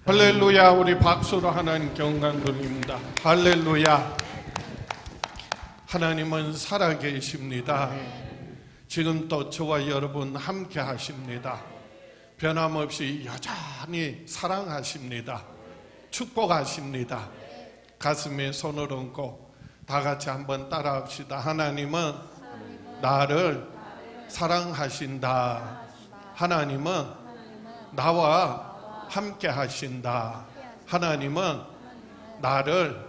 할렐루야. 우리 박수로 하나님께 영광 돌립니다. 할렐루야. 하나님은 살아계십니다. 지금도 저와 여러분 함께 하십니다. 변함없이 여전히 사랑하십니다. 축복하십니다. 가슴에 손을 얹고 다 같이 한번 따라합시다. 하나님은 나를 사랑하신다. 하나님은 나와 함께 하신다. 하나님은 나를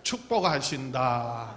축복하신다.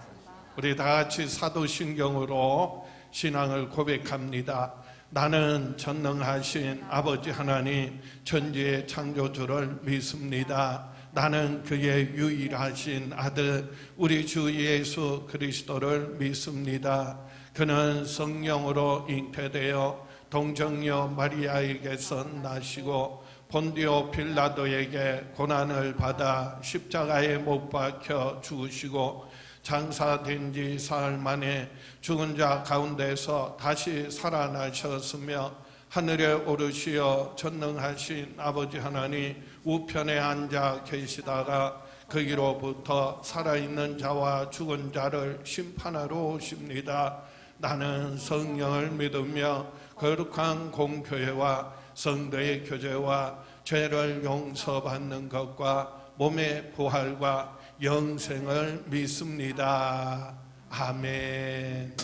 우리 다 같이 사도신경으로 신앙을 고백합니다. 나는 전능하신 아버지 하나님 천지의 창조주를 믿습니다. 나는 그의 유일하신 아들 우리 주 예수 그리스도를 믿습니다. 그는 성령으로 잉태되어 동정녀 마리아에게서 나시고 본디오 빌라도에게 고난을 받아 십자가에 못 박혀 죽으시고 장사된 지 사흘 만에 죽은 자 가운데서 다시 살아나셨으며 하늘에 오르시어 전능하신 아버지 하나님 우편에 앉아 계시다가 거기로부터 살아있는 자와 죽은 자를 심판하러 오십니다. 나는 성령을 믿으며 거룩한 공교회와 성도의 교제와 죄를 용서받는 것과 몸의 부활과 영생을 믿습니다. 아멘.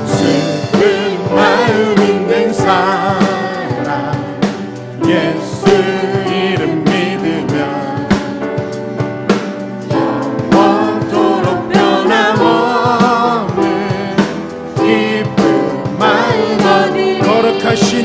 슬픈 마음 있는 사람 예수 이름 믿으면 영원토록 변함없는 기쁜 마음 어디 거룩하신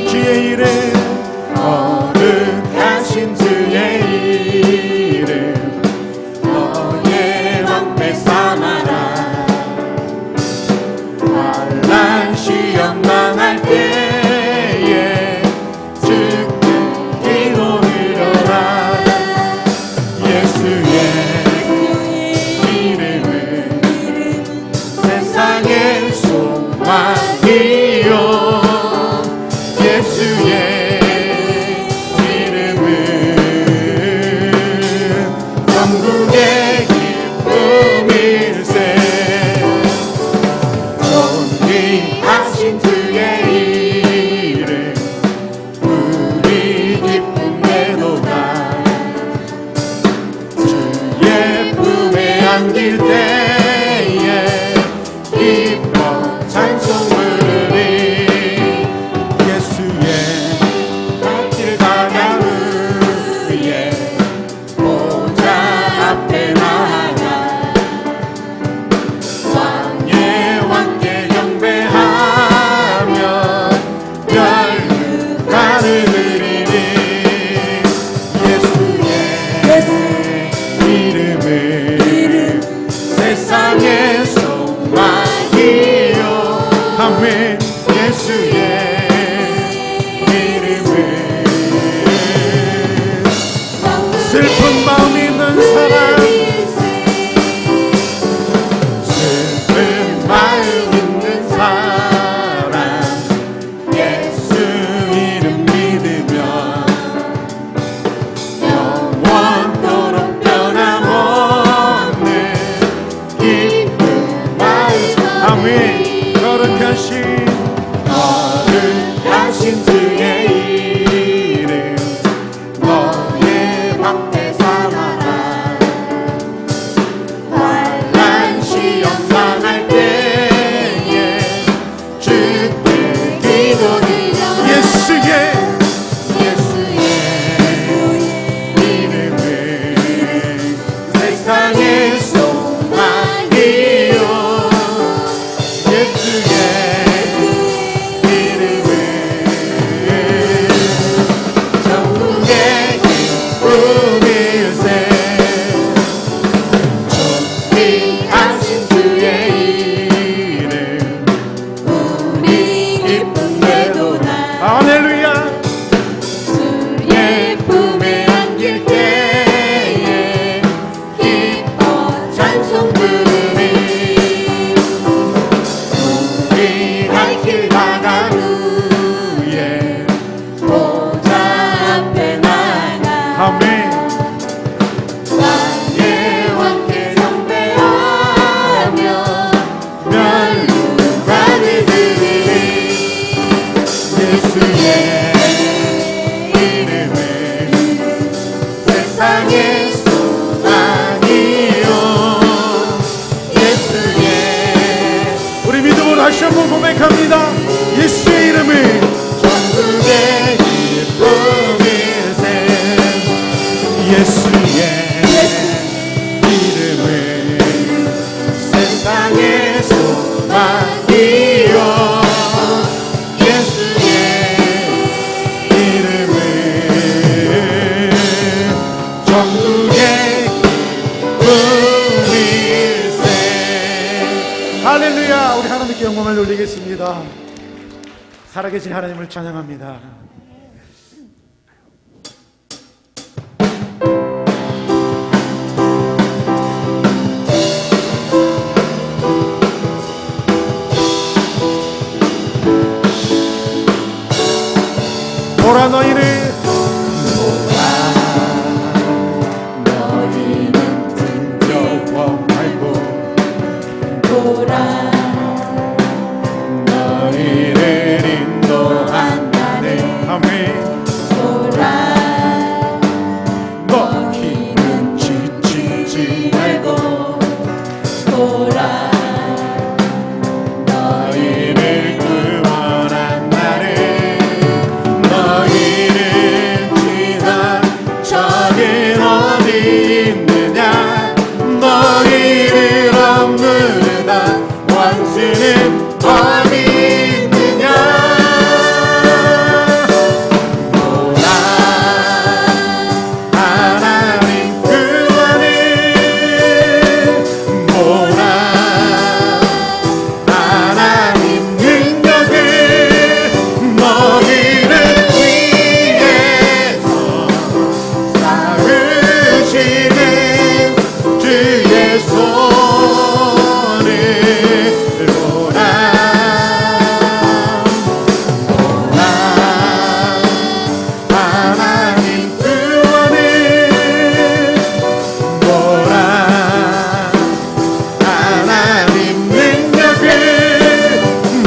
다시 한번 고백합니다. 예수의 이름을 천국의 기쁨일세. 예수의 이름을 세상의 소망이요. 예수의 이름을 천국의 기쁨일세. 할렐루야. 우리 하나님께 영광을 돌리겠습니다. 살아계신 하나님을 찬양합니다. 보라 너희는 두려워 말고 보라 너희를 인도한다네. 아멘. 보라 너희는 지치지 말고 보라 너희를 구원한 나를 너희를 치던 적은 어디 있느냐. 너희를 억누르다 원수는 어디 있느냐. 보라 하나님 구원을 보라 하나님 능력을 너희를 위해서 쌓으시는 주의 손을 보라. 보라 하나님 구원을 보라 하나님 능력을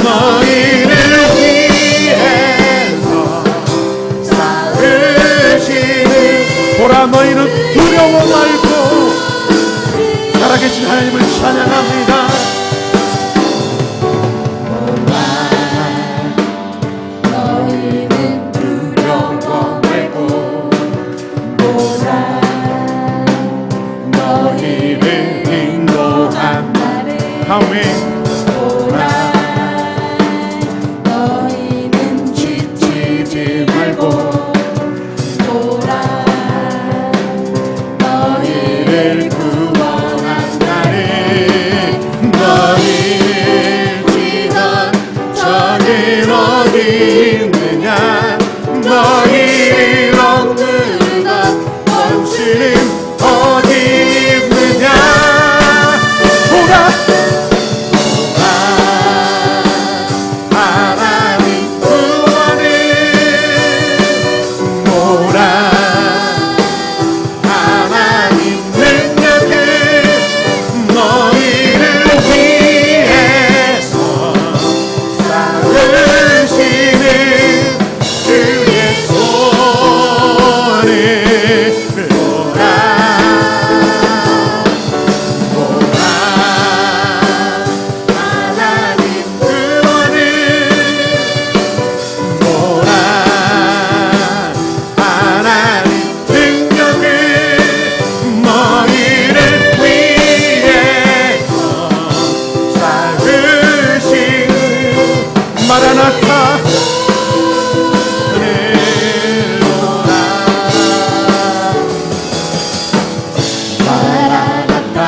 너희를 위해서 쌓으시는. 보라 너희는 두려워 말고 살아계신 하나님을 찬양합니다. 너희는 두려워 말고 보라 너희를 인도한 나를 아멘. 보라 너희는 지치지 말고 보라 너희를 구원한 나를 너희를 치던 적은 어디 있느냐. 너희를 억누르다 원수는 어디 있느냐. 보라 하나님 구원을 보라 하나님 능력을 너희를 위해서 쌓으시는 주의 손을 보라. 보라 하나님 구원을 보라 하나님 능력을 너희를 위해서 쌓으시는. 마라나타 마라나타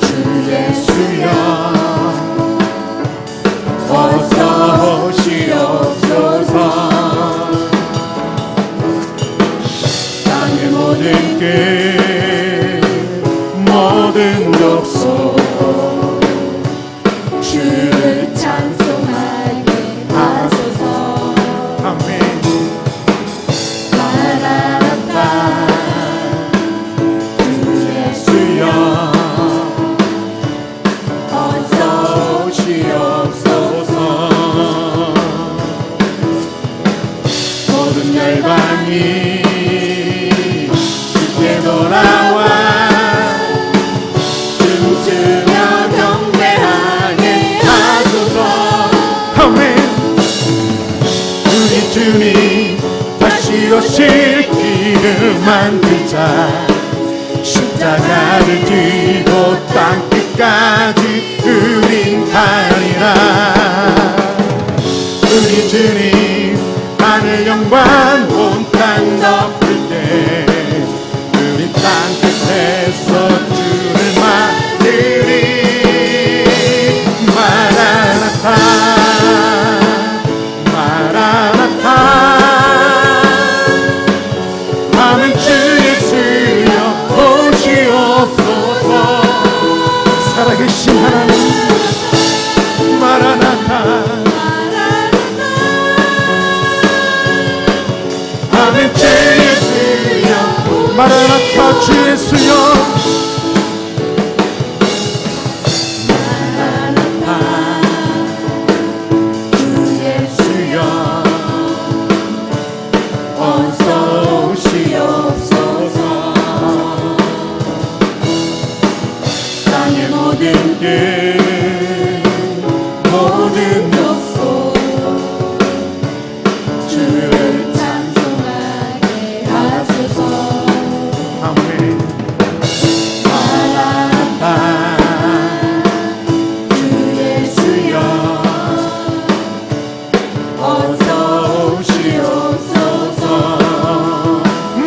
주 예수여 어서 오시옵소서. 땅의 모든 끝 모든 족속 주를 찬송하게 하소서. 아멘. 마라나타 주 예수여 어서 오시옵소서. 모든 열방이 주께 돌아와 주제 오실 길을 만들자. 십자가를 지고 땅끝까지 우린 가리라. 우리 주님 하늘 영광 온 땅 덮을 때 우리 땅끝에서 주를 맞으리. 마라나타 마라나타 아멘. 주 예수여 오시옵소서. 살아계신 하나님 마라나타 아멘. 주 예수여 마라나타 주 예수여 모든 족속 주를 찬송하게 하소서. 아멘. 마라나타 주 예수여 어서 오시옵소서.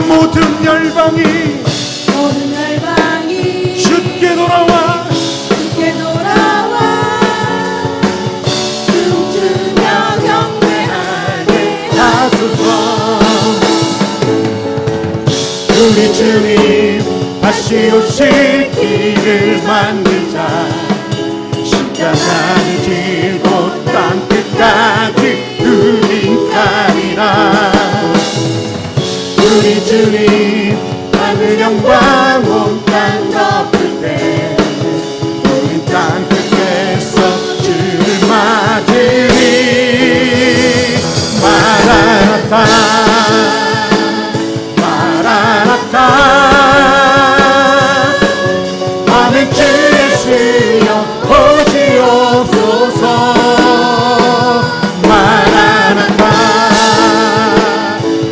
모든 열방이 주께 돌아와 춤추며 경배하게 하소서. 우리 주님 다시 오실 길을 만들자. 십자가를 지고 땅끝까지 우린 가리라. 우리 주님 하늘 영광 온 땅 덮을 때 우리 땅끝에서 주를 맞으리. 마라나타 마라나타 아멘. 주 예수여 오시옵소서. 마라나타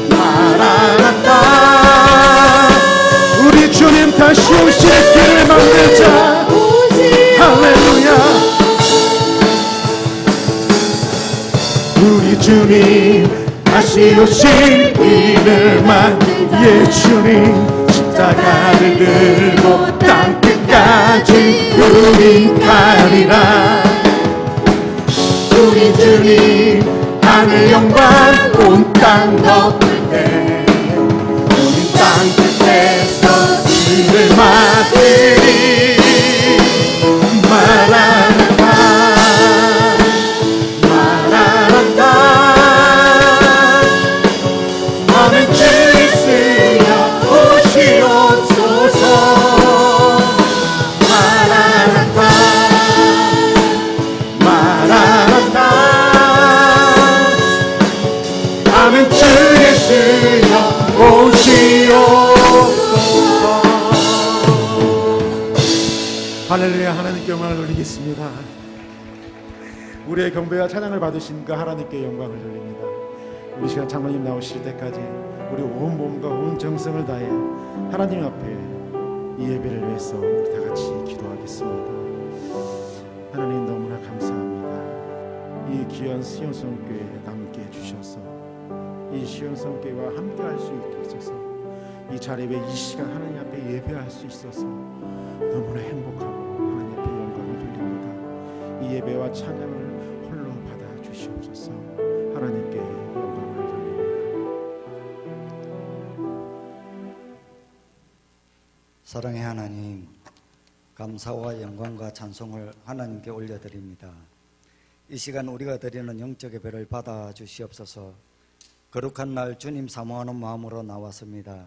마라나타 우리 주님 다시 오실 길을 만들자. 할렐루야. 우리 주님 다시 오실 길을 예 주님 십자가를 들고 땅끝까지 우린 가리라. 우리 주님 하늘 영광 온 땅 덮을 때 우린 땅끝에서 주를 맞으리. 마라나타 마라나타 아멘. 주 예수여 오시옵소서. 마라나타 마라나타 아멘. 주 예수여 오시옵소서. 할렐루야. 하나님께 영광을 돌리겠습니다. 우리의 경배와 찬양을 받으신 그 하나님께 영광을 돌립니다. 우리 시간 장로님 나오실 때까지 우리 온 몸과 온 정성을 다해 하나님 앞에 이 예배를 위해서 우리 다 같이 기도하겠습니다. 하나님 너무나 감사합니다. 이 귀한 시온성교회에 남게 해주셔서 이 시온성교회와 함께 할 수 있게 해주셔서 이 자리에 이 시간 하나님 앞에 예배할 수 있어서 너무나 행복하고 하나님 앞에 영광을 돌립니다. 이 예배와 찬양을 홀로 받아 주시옵소서. 하나님께 영광을 돌립니다. 사랑의 하나님, 감사와 영광과 찬송을 하나님께 올려드립니다. 이 시간 우리가 드리는 영적 예배를 받아 주시옵소서. 거룩한 날 주님 사모하는 마음으로 나왔습니다.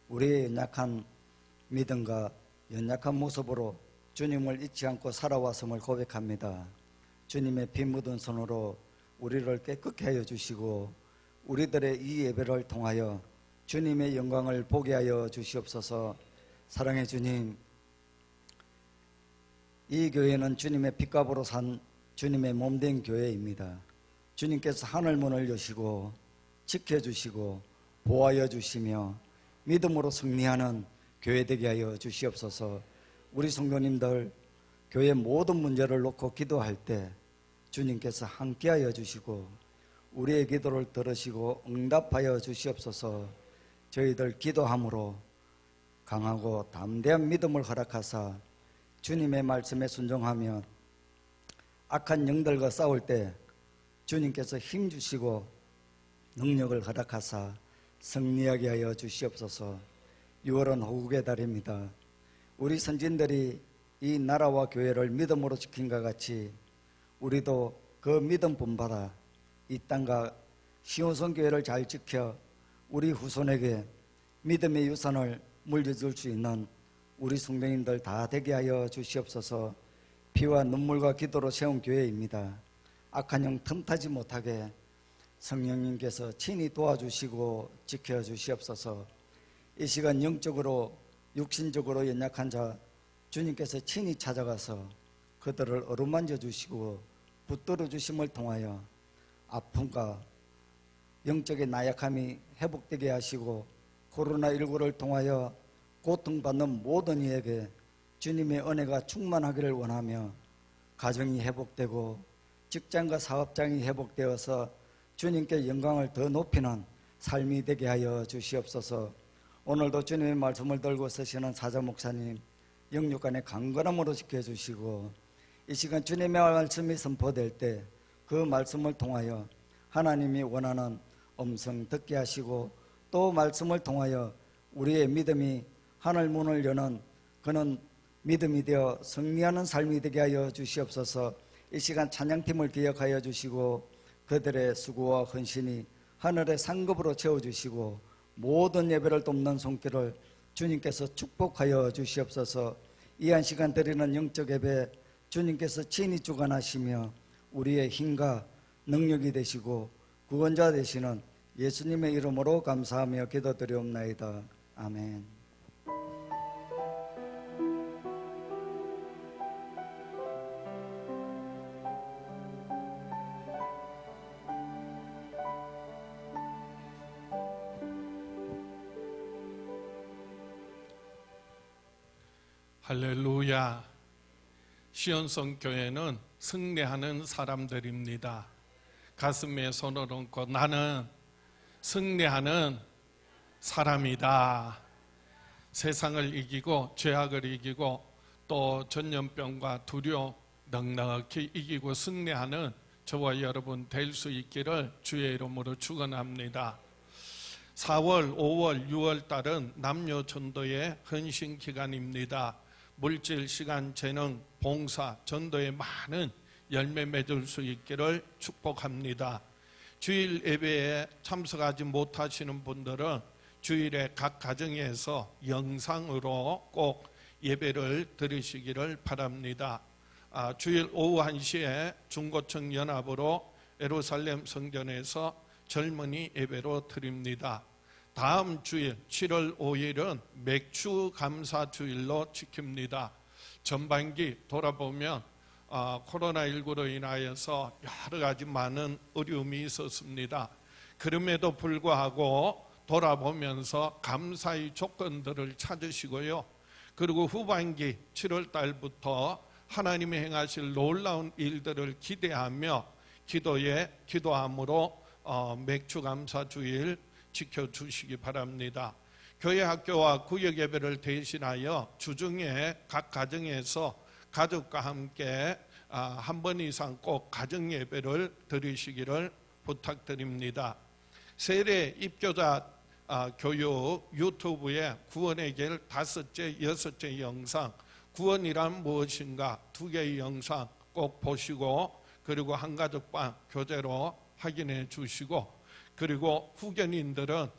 우리의 연약한 믿음과 연약한 모습으로 주님을 잊지 않고 살아왔음을 고백합니다. 주님의 피 묻은 손으로 우리를 깨끗게 하여 주시고 우리들의 이 예배를 통하여 주님의 영광을 보게 하여 주시옵소서. 사랑의 주님, 이 교회는 주님의 핏값으로 산 주님의 몸된 교회입니다. 주님께서 하늘문을 여시고 지켜주시고 보호하여 주시며 믿음으로 승리하는 교회 되게 하여 주시옵소서. 우리 성도님들 교회 모든 문제를 놓고 기도할 때 주님께서 함께하여 주시고 우리의 기도를 들으시고 응답하여 주시옵소서. 저희들 기도함으로 강하고 담대한 믿음을 허락하사 주님의 말씀에 순종하며 악한 영들과 싸울 때 주님께서 힘 주시고 능력을 허락하사 승리하게 하여 주시옵소서. 6월은 호국의 달입니다. 우리 선진들이 이 나라와 교회를 믿음으로 지킨 것 같이 우리도 그 믿음 본받아 이 땅과 시온성 교회를 잘 지켜 우리 후손에게 믿음의 유산을 물려줄 수 있는 우리 성도님들 다 되게 하여 주시옵소서. 피와 눈물과 기도로 세운 교회입니다. 악한 영 틈타지 못하게 성령님께서 친히 도와주시고 지켜주시옵소서. 이 시간 영적으로 육신적으로 연약한 자 주님께서 친히 찾아가서 그들을 어루만져 주시고 붙들어 주심을 통하여 아픔과 영적인 나약함이 회복되게 하시고 코로나19를 통하여 고통받는 모든 이에게 주님의 은혜가 충만하기를 원하며 가정이 회복되고 직장과 사업장이 회복되어서 주님께 영광을 더 높이는 삶이 되게 하여 주시옵소서. 오늘도 주님의 말씀을 들고 서시는 사자 목사님 영육간의 강건함으로 지켜주시고 이 시간 주님의 말씀이 선포될 때 그 말씀을 통하여 하나님이 원하는 음성 듣게 하시고 또 말씀을 통하여 우리의 믿음이 하늘 문을 여는 그는 믿음이 되어 승리하는 삶이 되게 하여 주시옵소서. 이 시간 찬양팀을 기억하여 주시고 그들의 수고와 헌신이 하늘의 상급으로 채워주시고 모든 예배를 돕는 손길을 주님께서 축복하여 주시옵소서. 이 한 시간 드리는 영적 예배 주님께서 친히 주관하시며 우리의 힘과 능력이 되시고 구원자 되시는 예수님의 이름으로 감사하며 기도드리옵나이다. 아멘. 할렐루야. 시온성 교회는 승리하는 사람들입니다. 가슴에 손을 얹고 나는 승리하는 사람이다. 세상을 이기고 죄악을 이기고 또 전염병과 두려움 넉넉히 이기고 승리하는 저와 여러분 될 수 있기를 주의 이름으로 축원합니다. 4월, 5월, 6월 달은 남녀 전도의 헌신 기간입니다. 물질, 시간, 재능, 봉사, 전도에 많은 열매 맺을 수 있기를 축복합니다. 주일 예배에 참석하지 못하시는 분들은 주일에 각 가정에서 영상으로 꼭 예배를 드리시기를 바랍니다. 주일 오후 1시에 중고청 연합으로 예루살렘 성전에서 젊은이 예배로 드립니다. 다음 주일 7월 5일은 맥주 감사 주일로 지킵니다. 전반기 돌아보면 코로나19로 인하여서 여러 가지 많은 어려움이 있었습니다. 그럼에도 불구하고 돌아보면서 감사의 조건들을 찾으시고요. 그리고 후반기 7월 달부터 하나님이 행하실 놀라운 일들을 기대하며 기도함으로 맥주 감사 주일 지켜주시기 바랍니다. 교회 학교와 구역 예배를 대신하여 주중에 각 가정에서 가족과 함께 한 번 이상 꼭 가정 예배를 드리시기를 부탁드립니다. 세례 입교자 교육 유튜브에 구원의 길 5째, 6째 영상 구원이란 무엇인가 2개의 영상 꼭 보시고 그리고 한가족방 교재로 확인해 주시고 그리고 후견인들은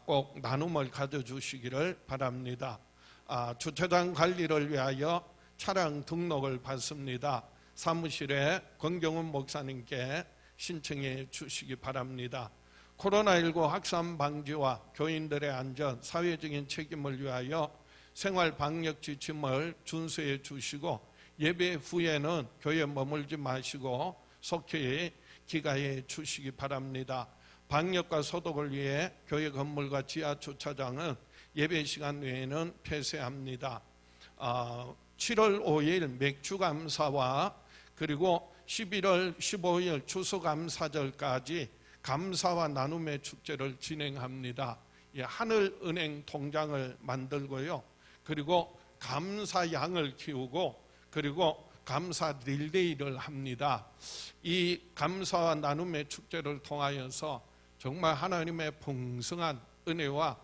꼭 나눔을 가져주시기를 바랍니다. 주차장 관리를 위하여 차량 등록을 받습니다. 사무실에 권경훈 목사님께 신청해 주시기 바랍니다. 코로나19 확산 방지와 교인들의 안전, 사회적인 책임을 위하여 생활 방역 지침을 준수해 주시고 예배 후에는 교회에 머물지 마시고 속히 귀가해 주시기 바랍니다. 방역과 소독을 위해 교회 건물과 지하 주차장은 예배 시간 외에는 폐쇄합니다. 7월 5일 맥주감사와 그리고 11월 15일 추수감사절까지 감사와 나눔의 축제를 진행합니다. 하늘은행 통장을 만들고요. 그리고 감사양을 키우고 그리고 감사 릴레이를 합니다. 이 감사와 나눔의 축제를 통하여서 정말 하나님의 풍성한 은혜와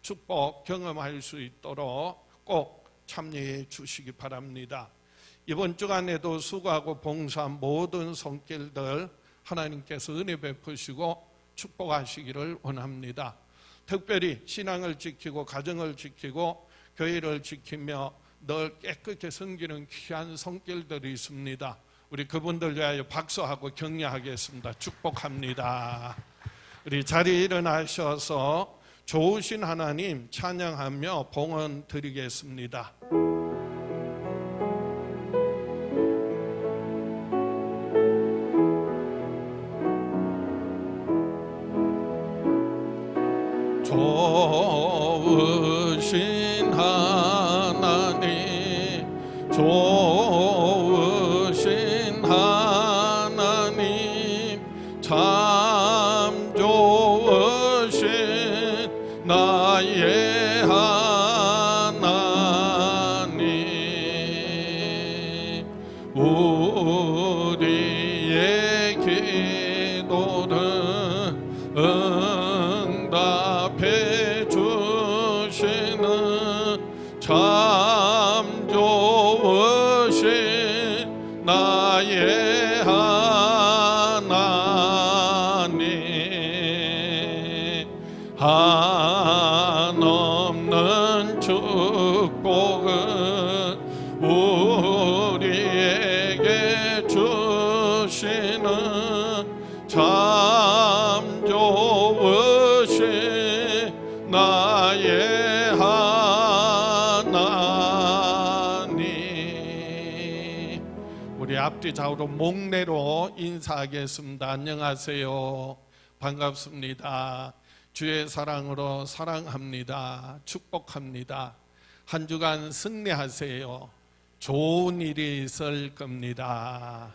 축복 경험할 수 있도록 꼭 참여해 주시기 바랍니다. 이번 주간에도 수고하고 봉사한 모든 손길들 하나님께서 은혜 베푸시고 축복하시기를 원합니다. 특별히 신앙을 지키고 가정을 지키고 교회를 지키며 늘 깨끗게 섬기는 귀한 손길들이 있습니다. 우리 그분들 위하여 박수하고 격려하겠습니다. 축복합니다. 우리 자리에 일어나셔서 좋으신 하나님 찬양하며 봉헌 드리겠습니다. 좋으신 하나님, 좋으신 하나님, 참 좋으신 나의 하나님, 우리의 기도를 응답해 주시는 참 좋으신 나의 하나님, 한없는 축복을 우리에게 주시는 참 좋으신 나의 하나님. 우리 앞뒤 좌우로 목례로 인사하겠습니다. 안녕하세요. 반갑습니다. 주의 사랑으로 사랑합니다. 축복합니다. 한 주간 승리하세요. 좋은 일이 있을 겁니다.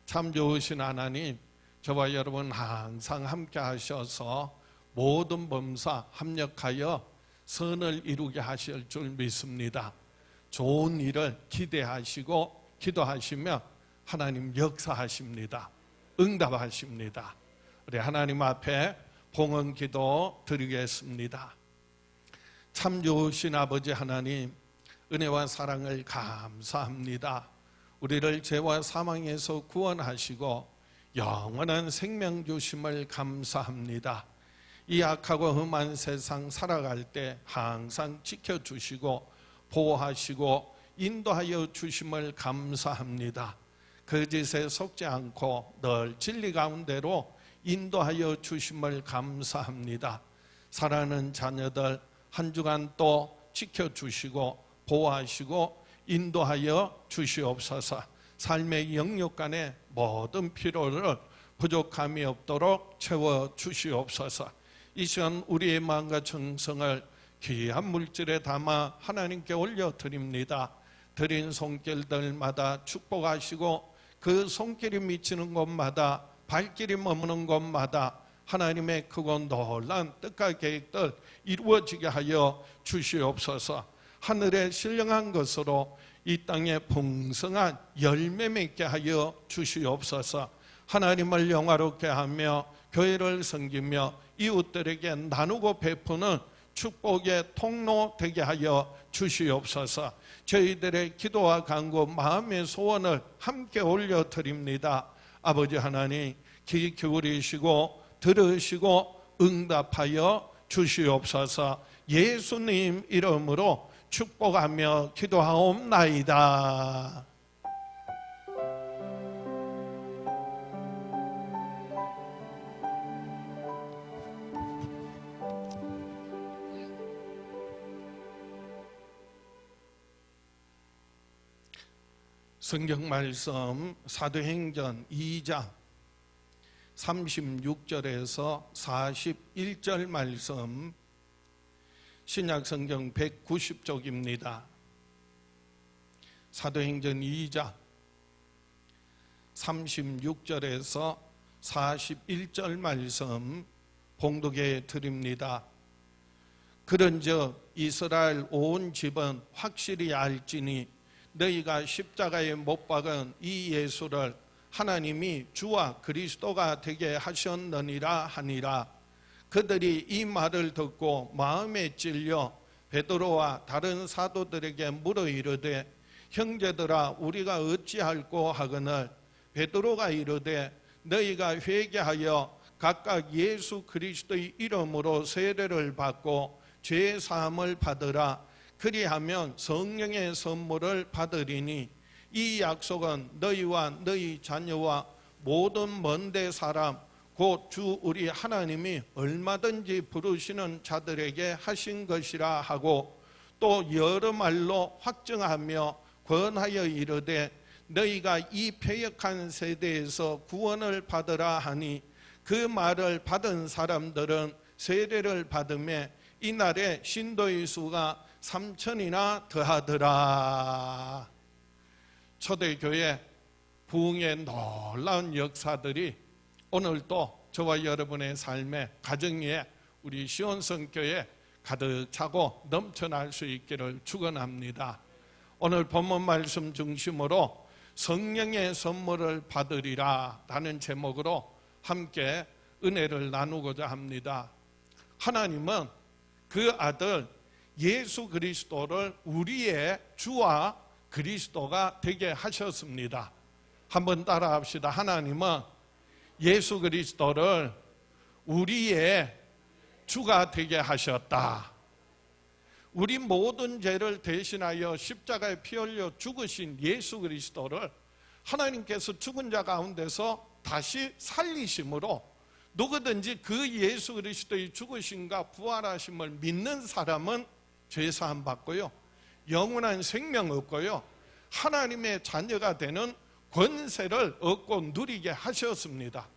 참 좋으신 하나님, 저와 여러분 항상 함께 하셔서 모든 범사 합력하여 선을 이루게 하실 줄 믿습니다. 좋은 일을 기대하시고 기도하시며 하나님 역사하십니다. 응답하십니다. 우리 하나님 앞에 봉헌 기도 드리겠습니다. 참 좋으신 아버지 하나님, 은혜와 사랑을 감사합니다. 우리를 죄와 사망에서 구원하시고 영원한 생명 주심을 감사합니다. 이 악하고 험한 세상 살아갈 때 항상 지켜주시고 보호하시고 인도하여 주심을 감사합니다. 거짓에 속지 않고 늘 진리 가운데로 인도하여 주심을 감사합니다. 사랑하는 자녀들 한 주간 또 지켜주시고 보호하시고 인도하여 주시옵소서. 삶의 영역 간의 모든 필요를 부족함이 없도록 채워주시옵소서. 이 시간 우리의 마음과 정성을 귀한 물질에 담아 하나님께 올려드립니다. 드린 손길들마다 축복하시고 그 손길이 미치는 곳마다 발길이 머무는 곳마다 하나님의 크고 놀라운 뜻과 계획들 이루어지게 하여 주시옵소서. 하늘에 신령한 것으로 이 땅에 풍성한 열매 맺게 하여 주시옵소서. 하나님을 영화롭게 하며 교회를 섬기며 이웃들에게 나누고 베푸는 축복의 통로 되게 하여 주시옵소서. 저희들의 기도와 간구 마음의 소원을 함께 올려드립니다. 아버지 하나님 귀 기울이시고 들으시고 응답하여 주시옵소서. 예수님 이름으로 축복하며 기도하옵나이다. 성경 말씀 사도행전 2장 36절에서 41절 말씀, 신약성경 190쪽입니다. 사도행전 2장 36절에서 41절 말씀 봉독해 드립니다. 그런즉 이스라엘 온 집은 확실히 알지니 너희가 십자가에 못 박은 이 예수를 하나님이 주와 그리스도가 되게 하셨느니라 하니라. 그들이 이 말을 듣고 마음에 찔려 베드로와 다른 사도들에게 물어 이르되 형제들아 우리가 어찌할꼬 하거늘 베드로가 이르되 너희가 회개하여 각각 예수 그리스도의 이름으로 세례를 받고 죄 사함을 받으라. 그리하면 성령의 선물을 받으리니 이 약속은 너희와 너희 자녀와 모든 먼데 사람 곧 주 우리 하나님이 얼마든지 부르시는 자들에게 하신 것이라 하고 또 여러 말로 확증하며 권하여 이르되 너희가 이 패역한 세대에서 구원을 받으라 하니 그 말을 받은 사람들은 세례를 받음에 이날에 신도의 수가 3,000이나 더하더라. 초대교회 부흥의 놀라운 역사들이 오늘도 저와 여러분의 삶의 가정에 우리 시온성교회 가득 차고 넘쳐날 수 있기를 축원합니다. 오늘 본문 말씀 중심으로 성령의 선물을 받으리라 라는 제목으로 함께 은혜를 나누고자 합니다. 하나님은 그 아들 예수 그리스도를 우리의 주와 그리스도가 되게 하셨습니다. 한번 따라합시다. 하나님은 예수 그리스도를 우리의 주가 되게 하셨다. 우리 모든 죄를 대신하여 십자가에 피 흘려 죽으신 예수 그리스도를 하나님께서 죽은 자 가운데서 다시 살리심으로 누구든지 그 예수 그리스도의 죽으심과 부활하심을 믿는 사람은 죄사함 받고요, 영원한 생명 얻고요, 하나님의 자녀가 되는 권세를 얻고 누리게 하셨습니다.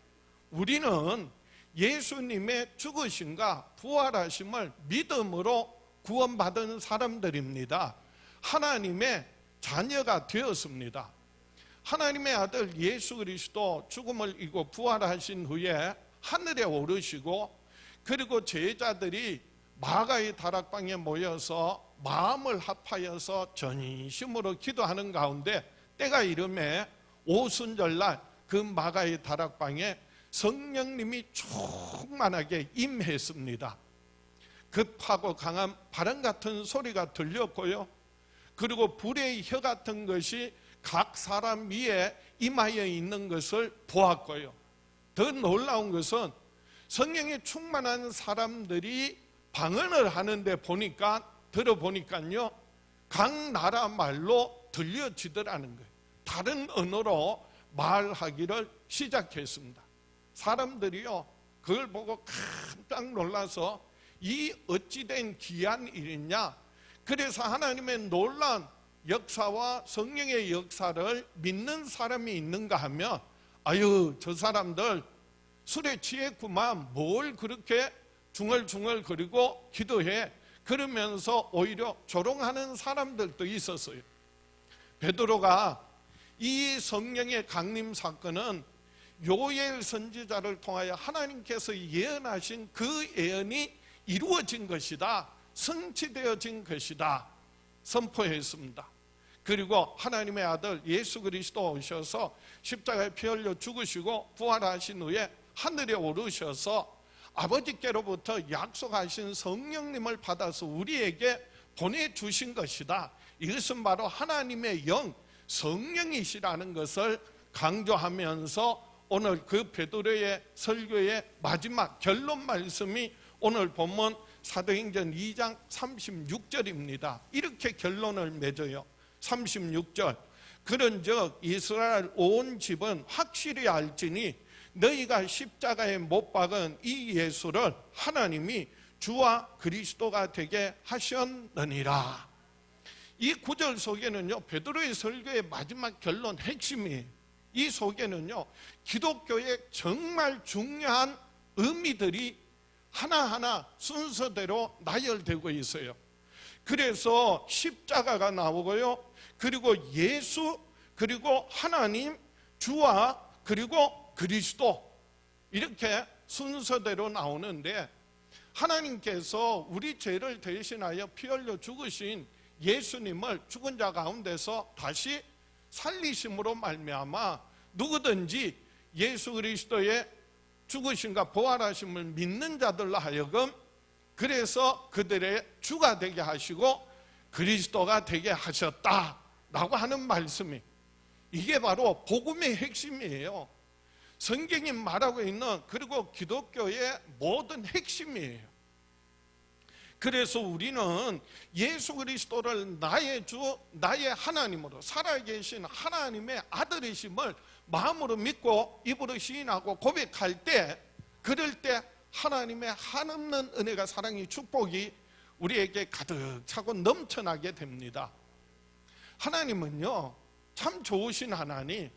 우리는 예수님의 죽으심과 부활하심을 믿음으로 구원받은 사람들입니다. 하나님의 자녀가 되었습니다. 하나님의 아들 예수 그리스도 죽음을 이고 부활하신 후에 하늘에 오르시고, 그리고 제자들이 마가의 다락방에 모여서 마음을 합하여서 전심으로 기도하는 가운데 때가 이름에 오순절날 그 마가의 다락방에 성령님이 충만하게 임했습니다. 급하고 강한 바람 같은 소리가 들렸고요, 그리고 불의 혀 같은 것이 각 사람 위에 임하여 있는 것을 보았고요, 더 놀라운 것은 성령이 충만한 사람들이 방언을 하는데 들어보니까요, 각 나라 말로 들려지더라는 거예요. 다른 언어로 말하기를 시작했습니다. 사람들이요, 그걸 보고 깜짝 놀라서 이 어찌된 귀한 일이냐, 그래서 하나님의 놀라운 역사와 성령의 역사를 믿는 사람이 있는가 하면, 아유, 저 사람들 술에 취했구만, 뭘 그렇게 중얼중얼거리고 기도해, 그러면서 오히려 조롱하는 사람들도 있었어요. 베드로가 이 성령의 강림 사건은 요엘 선지자를 통하여 하나님께서 예언하신 그 예언이 이루어진 것이다, 성취되어진 것이다 선포했습니다. 그리고 하나님의 아들 예수 그리스도 오셔서 십자가에 피 흘려 죽으시고 부활하신 후에 하늘에 오르셔서 아버지께로부터 약속하신 성령님을 받아서 우리에게 보내주신 것이다. 이것은 바로 하나님의 영 성령이시라는 것을 강조하면서 오늘 그 베드로의 설교의 마지막 결론 말씀이 오늘 본문 사도행전 2장 36절입니다. 이렇게 결론을 맺어요. 36절, 그런즉 이스라엘 온 집은 확실히 알지니 너희가 십자가에 못 박은 이 예수를 하나님이 주와 그리스도가 되게 하셨느니라. 이 구절 속에는요, 베드로의 설교의 마지막 결론 핵심이 이 속에는요, 기독교의 정말 중요한 의미들이 하나하나 순서대로 나열되고 있어요. 그래서 십자가가 나오고요, 그리고 예수, 그리고 하나님, 주와 그리고 그리스도, 이렇게 순서대로 나오는데, 하나님께서 우리 죄를 대신하여 피 흘려 죽으신 예수님을 죽은 자 가운데서 다시 살리심으로 말미암아 누구든지 예수 그리스도의 죽으심과 부활하심을 믿는 자들로 하여금 그래서 그들의 주가 되게 하시고 그리스도가 되게 하셨다라고 하는 말씀이, 이게 바로 복음의 핵심이에요. 성경이 말하고 있는, 그리고 기독교의 모든 핵심이에요. 그래서 우리는 예수 그리스도를 나의 주, 나의 하나님으로, 살아계신 하나님의 아들이심을 마음으로 믿고 입으로 시인하고 고백할 때, 그럴 때 하나님의 한없는 은혜가, 사랑이, 축복이 우리에게 가득 차고 넘쳐나게 됩니다. 하나님은요, 참 좋으신 하나님,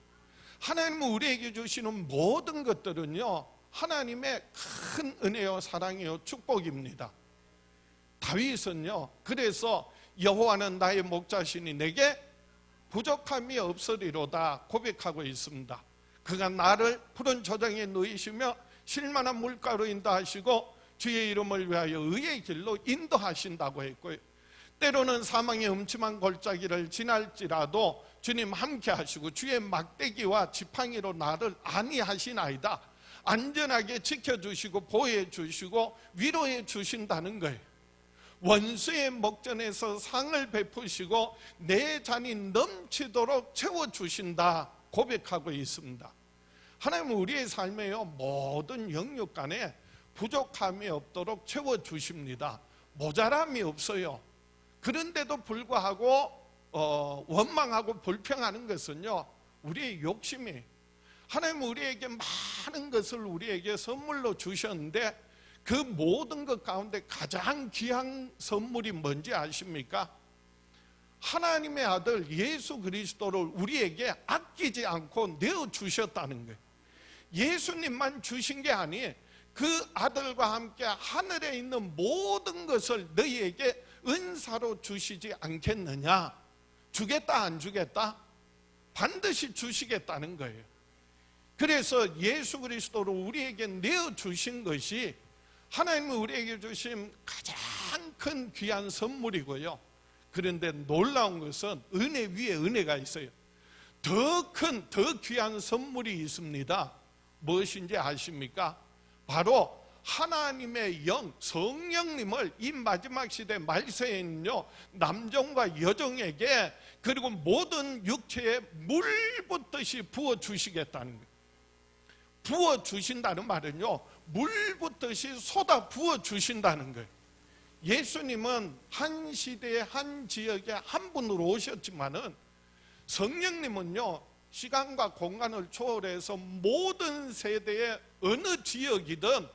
하나님은 우리에게 주시는 모든 것들은요, 하나님의 큰 은혜요, 사랑이요, 축복입니다. 다윗은요, 그래서 여호와는 나의 목자시니 내게 부족함이 없으리로다 고백하고 있습니다. 그가 나를 푸른 저장에 누이시며 실만한 물가로 인도하시고 주의 이름을 위하여 의의 길로 인도하신다고 했고요, 때로는 사망의 음침한 골짜기를 지날지라도 주님 함께 하시고 주의 막대기와 지팡이로 나를 안위하시나이다. 안전하게 지켜주시고 보호해 주시고 위로해 주신다는 거예요. 원수의 목전에서 상을 베푸시고 내 잔이 넘치도록 채워주신다 고백하고 있습니다. 하나님은 우리의 삶에요, 모든 영역 간에 부족함이 없도록 채워주십니다. 모자람이 없어요. 그런데도 불구하고 원망하고 불평하는 것은요, 우리의 욕심이에요. 하나님은 우리에게 많은 것을 우리에게 선물로 주셨는데, 그 모든 것 가운데 가장 귀한 선물이 뭔지 아십니까? 하나님의 아들 예수 그리스도를 우리에게 아끼지 않고 내어주셨다는 거예요. 예수님만 주신 게 아니, 그 아들과 함께 하늘에 있는 모든 것을 너희에게 은사로 주시지 않겠느냐? 주겠다 안 주겠다? 반드시 주시겠다는 거예요. 그래서 예수 그리스도를 우리에게 내어주신 것이 하나님은 우리에게 주신 가장 큰 귀한 선물이고요. 그런데 놀라운 것은 은혜 위에 은혜가 있어요. 더 큰, 더 귀한 선물이 있습니다. 무엇인지 아십니까? 바로 하나님의 영, 성령님을 이 마지막 시대 말세에는요, 남종과 여종에게, 그리고 모든 육체에 물 붓듯이 부어주시겠다는 거예요. 부어주신다는 말은요, 물 붓듯이 쏟아 부어주신다는 거예요. 예수님은 한 시대에 한 지역에 한 분으로 오셨지만은 성령님은요, 시간과 공간을 초월해서 모든 세대의 어느 지역이든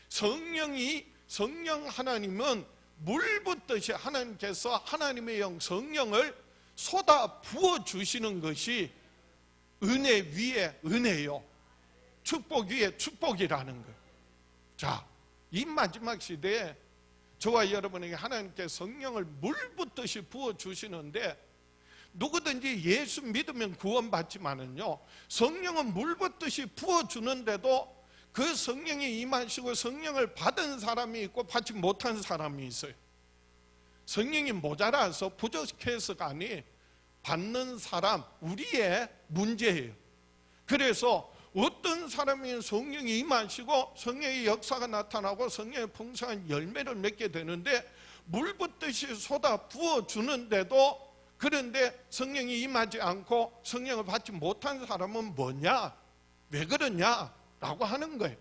성령 하나님은 물 붓듯이 하나님께서 하나님의 영 성령을 쏟아 부어주시는 것이 은혜 위에 은혜요, 축복 위에 축복이라는 거예요. 자, 이 마지막 시대에 저와 여러분에게 하나님께 성령을 물 붓듯이 부어주시는데, 누구든지 예수 믿으면 구원받지만은요, 성령은 물 붓듯이 부어주는데도 그 성령이 임하시고 성령을 받은 사람이 있고 받지 못한 사람이 있어요. 성령이 모자라서 부족해서가 아니, 받는 사람, 우리의 문제예요. 그래서 어떤 사람이 성령이 임하시고 성령의 역사가 나타나고 성령의 풍성한 열매를 맺게 되는데, 물 붓듯이 쏟아 부어주는데도, 그런데 성령이 임하지 않고 성령을 받지 못한 사람은 뭐냐? 왜 그러냐? 라고 하는 거예요.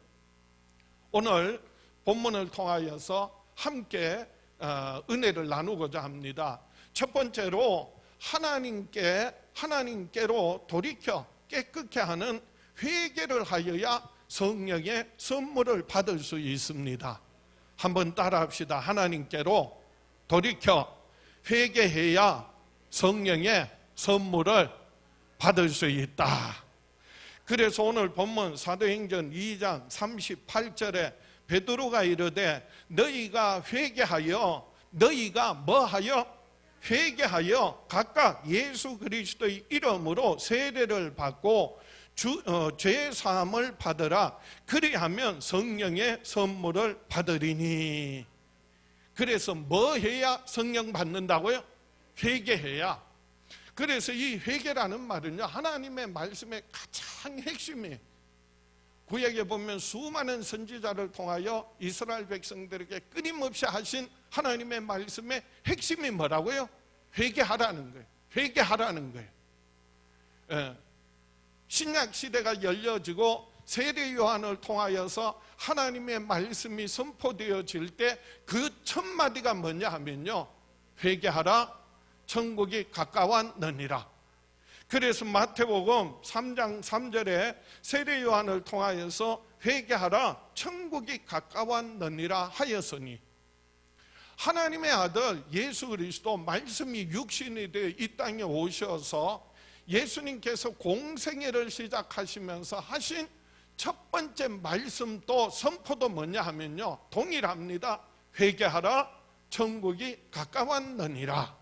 오늘 본문을 통하여서 함께 은혜를 나누고자 합니다. 첫 번째로 하나님께로 돌이켜 깨끗게 하는 회개를 하여야 성령의 선물을 받을 수 있습니다. 한번 따라합시다. 하나님께로 돌이켜 회개해야 성령의 선물을 받을 수 있다. 그래서 오늘 본문 사도행전 2장 38절에 베드로가 이르되 너희가 회개하여 너희가 뭐하여? 회개하여 각각 예수 그리스도의 이름으로 세례를 받고 죄 사함을 받으라. 그리하면 성령의 선물을 받으리니. 그래서 뭐 해야 성령 받는다고요? 회개해야. 그래서 이 회개라는 말은요, 하나님의 말씀의 가장 핵심이에요. 구약에 보면 수많은 선지자를 통하여 이스라엘 백성들에게 끊임없이 하신 하나님의 말씀의 핵심이 뭐라고요? 회개하라는 거예요. 회개하라는 거예요. 예. 신약 시대가 열려지고 세례 요한을 통하여서 하나님의 말씀이 선포되어질 때 그 첫 마디가 뭐냐 하면요, 회개하라, 천국이 가까웠느니라. 그래서 마태복음 3장 3절에 세례 요한을 통하여서 회개하라, 천국이 가까웠느니라 하였으니, 하나님의 아들 예수 그리스도 말씀이 육신이 되어 이 땅에 오셔서 예수님께서 공생애를 시작하시면서 하신 첫 번째 말씀도 선포도 뭐냐 하면요, 동일합니다. 회개하라, 천국이 가까웠느니라.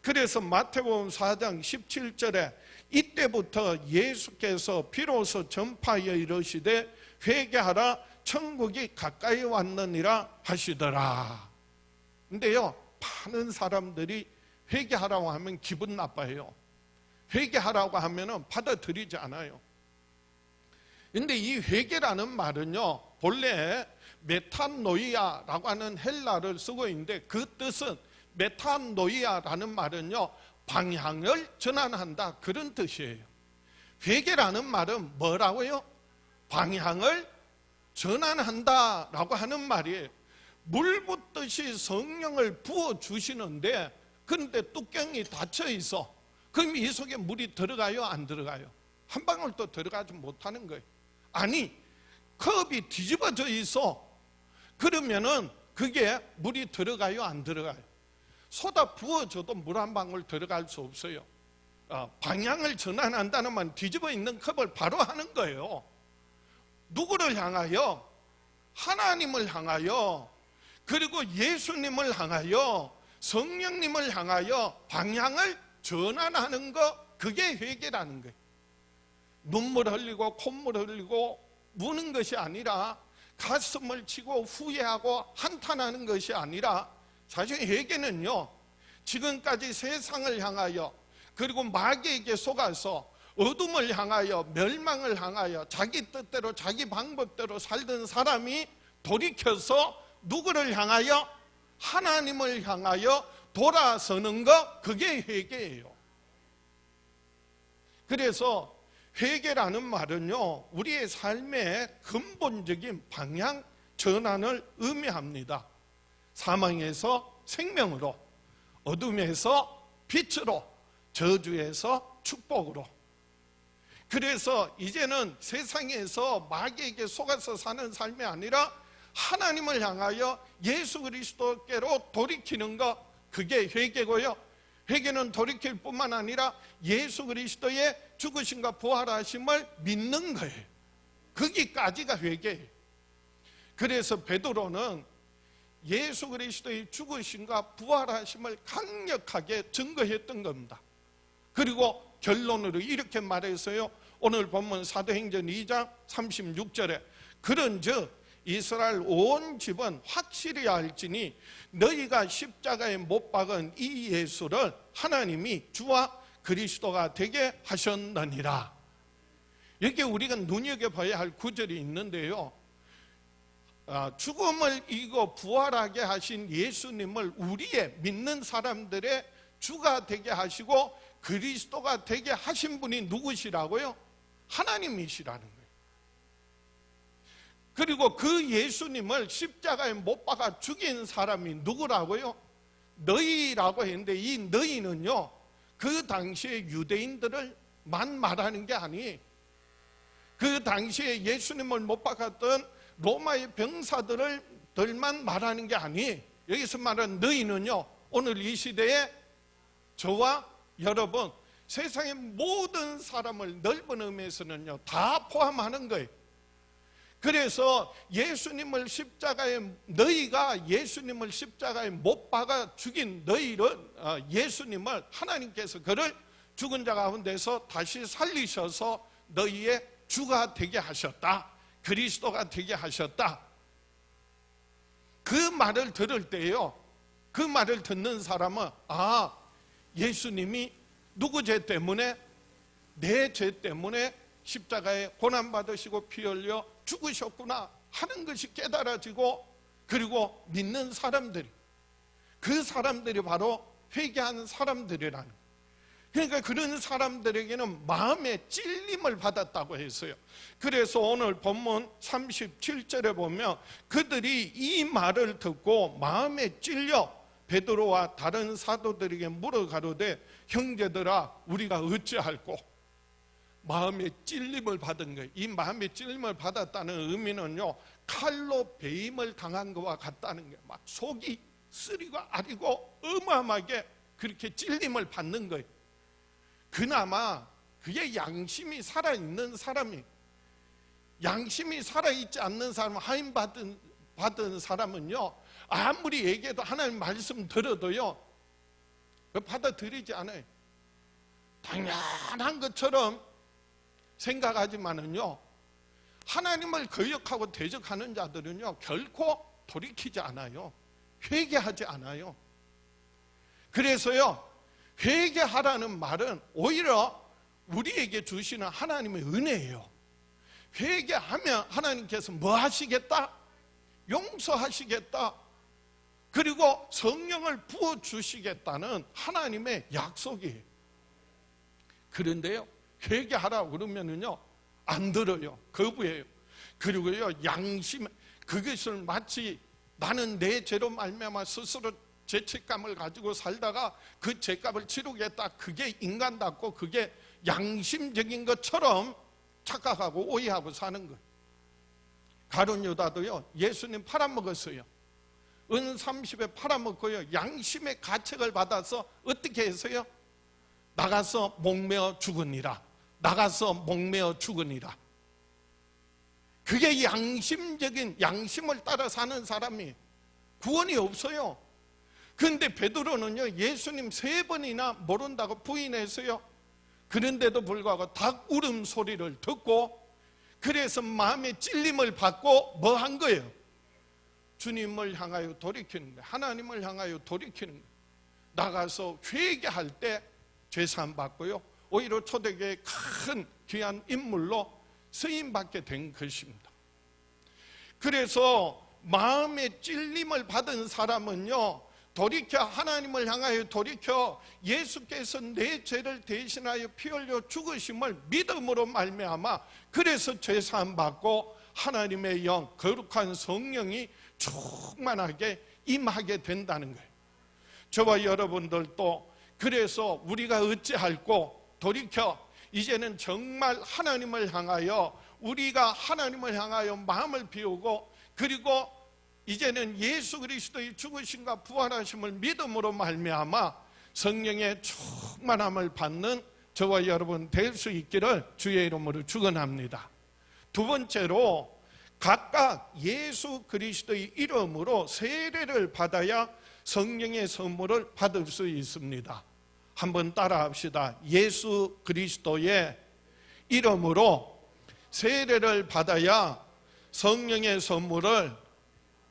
그래서 마태복음 4장 17절에 이때부터 예수께서 비로소 전파하여 이르시되 회개하라, 천국이 가까이 왔느니라 하시더라. 근데요, 많은 사람들이 회개하라고 하면 기분 나빠해요. 회개하라고 하면 받아들이지 않아요. 근데 이 회개라는 말은요, 본래 메타노이아라고 하는 헬라를 쓰고 있는데, 그 뜻은 메타노이아라는 말은요, 방향을 전환한다, 그런 뜻이에요. 회개라는 말은 뭐라고요? 방향을 전환한다라고 하는 말이에요. 물 붓듯이 성령을 부어주시는데, 그런데 뚜껑이 닫혀 있어. 그럼 이 속에 물이 들어가요, 안 들어가요? 한 방울도 들어가지 못하는 거예요. 아니, 컵이 뒤집어져 있어. 그러면은 그게 물이 들어가요, 안 들어가요? 쏟아 부어줘도 물 한 방울 들어갈 수 없어요. 방향을 전환한다는 말, 뒤집어 있는 컵을 바로 하는 거예요. 누구를 향하여? 하나님을 향하여, 그리고 예수님을 향하여, 성령님을 향하여 방향을 전환하는 거, 그게 회개라는 거예요. 눈물 흘리고 콧물 흘리고 우는 것이 아니라, 가슴을 치고 후회하고 한탄하는 것이 아니라, 사실 회개는요, 지금까지 세상을 향하여, 그리고 마귀에게 속아서 어둠을 향하여, 멸망을 향하여 자기 뜻대로 자기 방법대로 살던 사람이 돌이켜서 누구를 향하여? 하나님을 향하여 돌아서는 것, 그게 회개예요. 그래서 회개라는 말은요, 우리의 삶의 근본적인 방향 전환을 의미합니다. 사망에서 생명으로, 어둠에서 빛으로, 저주에서 축복으로. 그래서 이제는 세상에서 마귀에게 속아서 사는 삶이 아니라 하나님을 향하여 예수 그리스도께로 돌이키는 것, 그게 회개고요. 회개는 돌이킬 뿐만 아니라 예수 그리스도의 죽으심과 부활하심을 믿는 거예요. 거기까지가 회개예요. 그래서 베드로는 예수 그리스도의 죽으심과 부활하심을 강력하게 증거했던 겁니다. 그리고 결론으로 이렇게 말했어요. 오늘 본문 사도행전 2장 36절에 그런즉 이스라엘 온 집은 확실히 알지니 너희가 십자가에 못 박은 이 예수를 하나님이 주와 그리스도가 되게 하셨느니라. 여기 우리가 눈여겨봐야 할 구절이 있는데요, 죽음을 이기고 부활하게 하신 예수님을 우리의 믿는 사람들의 주가 되게 하시고 그리스도가 되게 하신 분이 누구시라고요? 하나님이시라는 거예요. 그리고 그 예수님을 십자가에 못 박아 죽인 사람이 누구라고요? 너희라고 했는데, 이 너희는요, 그 당시에 유대인들을만 말하는 게 아니, 그 당시에 예수님을 못 박았던 로마의 병사들만 말하는 게 아니, 여기서 말하는 너희는요, 오늘 이 시대에 저와 여러분, 세상의 모든 사람을 넓은 의미에서는요 다 포함하는 거예요. 그래서 예수님을 십자가에, 너희가 예수님을 십자가에 못 박아 죽인 너희를, 예수님을 하나님께서 그를 죽은 자 가운데서 다시 살리셔서 너희의 주가 되게 하셨다, 그리스도가 되게 하셨다. 그 말을 들을 때요, 그 말을 듣는 사람은 예수님이 누구 죄 때문에, 내 죄 때문에 십자가에 고난받으시고 피 흘려 죽으셨구나 하는 것이 깨달아지고, 그리고 믿는 사람들이, 그 사람들이 바로 회개하는 사람들이라는 거예요. 그러니까 그런 사람들에게는 마음의 찔림을 받았다고 했어요. 그래서 오늘 본문 37절에 보면 그들이 이 말을 듣고 마음에 찔려 베드로와 다른 사도들에게 물어 가로되 형제들아 우리가 어찌할꼬. 마음의 찔림을 받은 거예요. 이 마음의 찔림을 받았다는 의미는요, 칼로 베임을 당한 것과 같다는 거예요. 막 속이 쓰리고 아리고 어마어마하게 그렇게 찔림을 받는 거예요. 그나마 그게 양심이 살아있는 사람이, 양심이 살아있지 않는 사람, 하임 받은 사람은요, 아무리 얘기해도 하나님 말씀 들어도요 받아들이지 않아요. 당연한 것처럼 생각하지만은요, 하나님을 거역하고 대적하는 자들은요 결코 돌이키지 않아요. 회개하지 않아요. 그래서요, 회개하라는 말은 오히려 우리에게 주시는 하나님의 은혜예요. 회개하면 하나님께서 뭐 하시겠다? 용서하시겠다. 그리고 성령을 부어주시겠다는 하나님의 약속이에요. 그런데요, 회개하라고 그러면은요 안 들어요. 거부해요. 그리고요, 양심, 그것을 마치 나는 내 죄로 말미암아 스스로 죄책감을 가지고 살다가 그 죄값을 치르겠다, 그게 인간답고 그게 양심적인 것처럼 착각하고 오해하고 사는 거예요. 가룟 유다도요 예수님 팔아먹었어요. 은 30에 팔아먹고요, 양심의 가책을 받아서 어떻게 했어요? 나가서 목매어 죽으니라. 나가서 목매어 죽으니라. 그게 양심적인, 양심을 따라 사는 사람이 구원이 없어요. 그런데 베드로는요 예수님 3번이나 모른다고 부인했어요. 그런데도 불구하고 닭 울음소리를 듣고, 그래서 마음의 찔림을 받고 뭐 한 거예요? 주님을 향하여 돌이키는 거예요. 하나님을 향하여 돌이키는 거예요. 나가서 회개할 때 죄사함 받고요, 오히려 초대교회의 큰 귀한 인물로 쓰임받게 된 것입니다. 그래서 마음의 찔림을 받은 사람은요 돌이켜, 하나님을 향하여 돌이켜 예수께서 내 죄를 대신하여 피 흘려 죽으심을 믿음으로 말미암아, 그래서 죄사함 받고 하나님의 영, 거룩한 성령이 충만하게 임하게 된다는 거예요. 저와 여러분들도 그래서 우리가 어찌할꼬, 돌이켜 이제는 정말 하나님을 향하여, 우리가 하나님을 향하여 마음을 비우고, 그리고 이제는 예수 그리스도의 죽으심과 부활하심을 믿음으로 말미암아 성령의 충만함을 받는 저와 여러분 될 수 있기를 주의 이름으로 축원합니다. 두 번째로, 각각 예수 그리스도의 이름으로 세례를 받아야 성령의 선물을 받을 수 있습니다. 한번 따라합시다. 예수 그리스도의 이름으로 세례를 받아야 성령의 선물을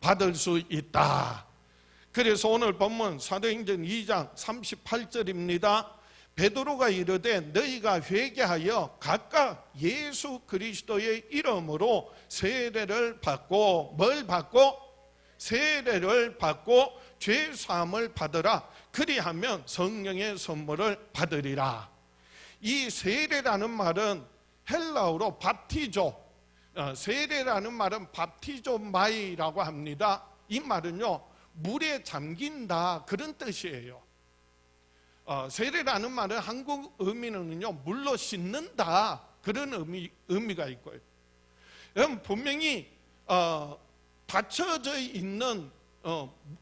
받을 수 있다. 그래서 오늘 본문 사도행전 2장 38절입니다. 베드로가 이르되 너희가 회개하여 각각 예수 그리스도의 이름으로 세례를 받고, 뭘 받고? 세례를 받고 죄 사함을 받으라. 그리하면 성령의 선물을 받으리라. 이 세례라는 말은 헬라어로 밥티조, 세례라는 말은 밥티조 마이라고 합니다. 이 말은요 물에 잠긴다, 그런 뜻이에요. 세례라는 말은 한국 의미는요 물로 씻는다, 그런 의미가 있고요. 여러분 분명히 닫혀져 있는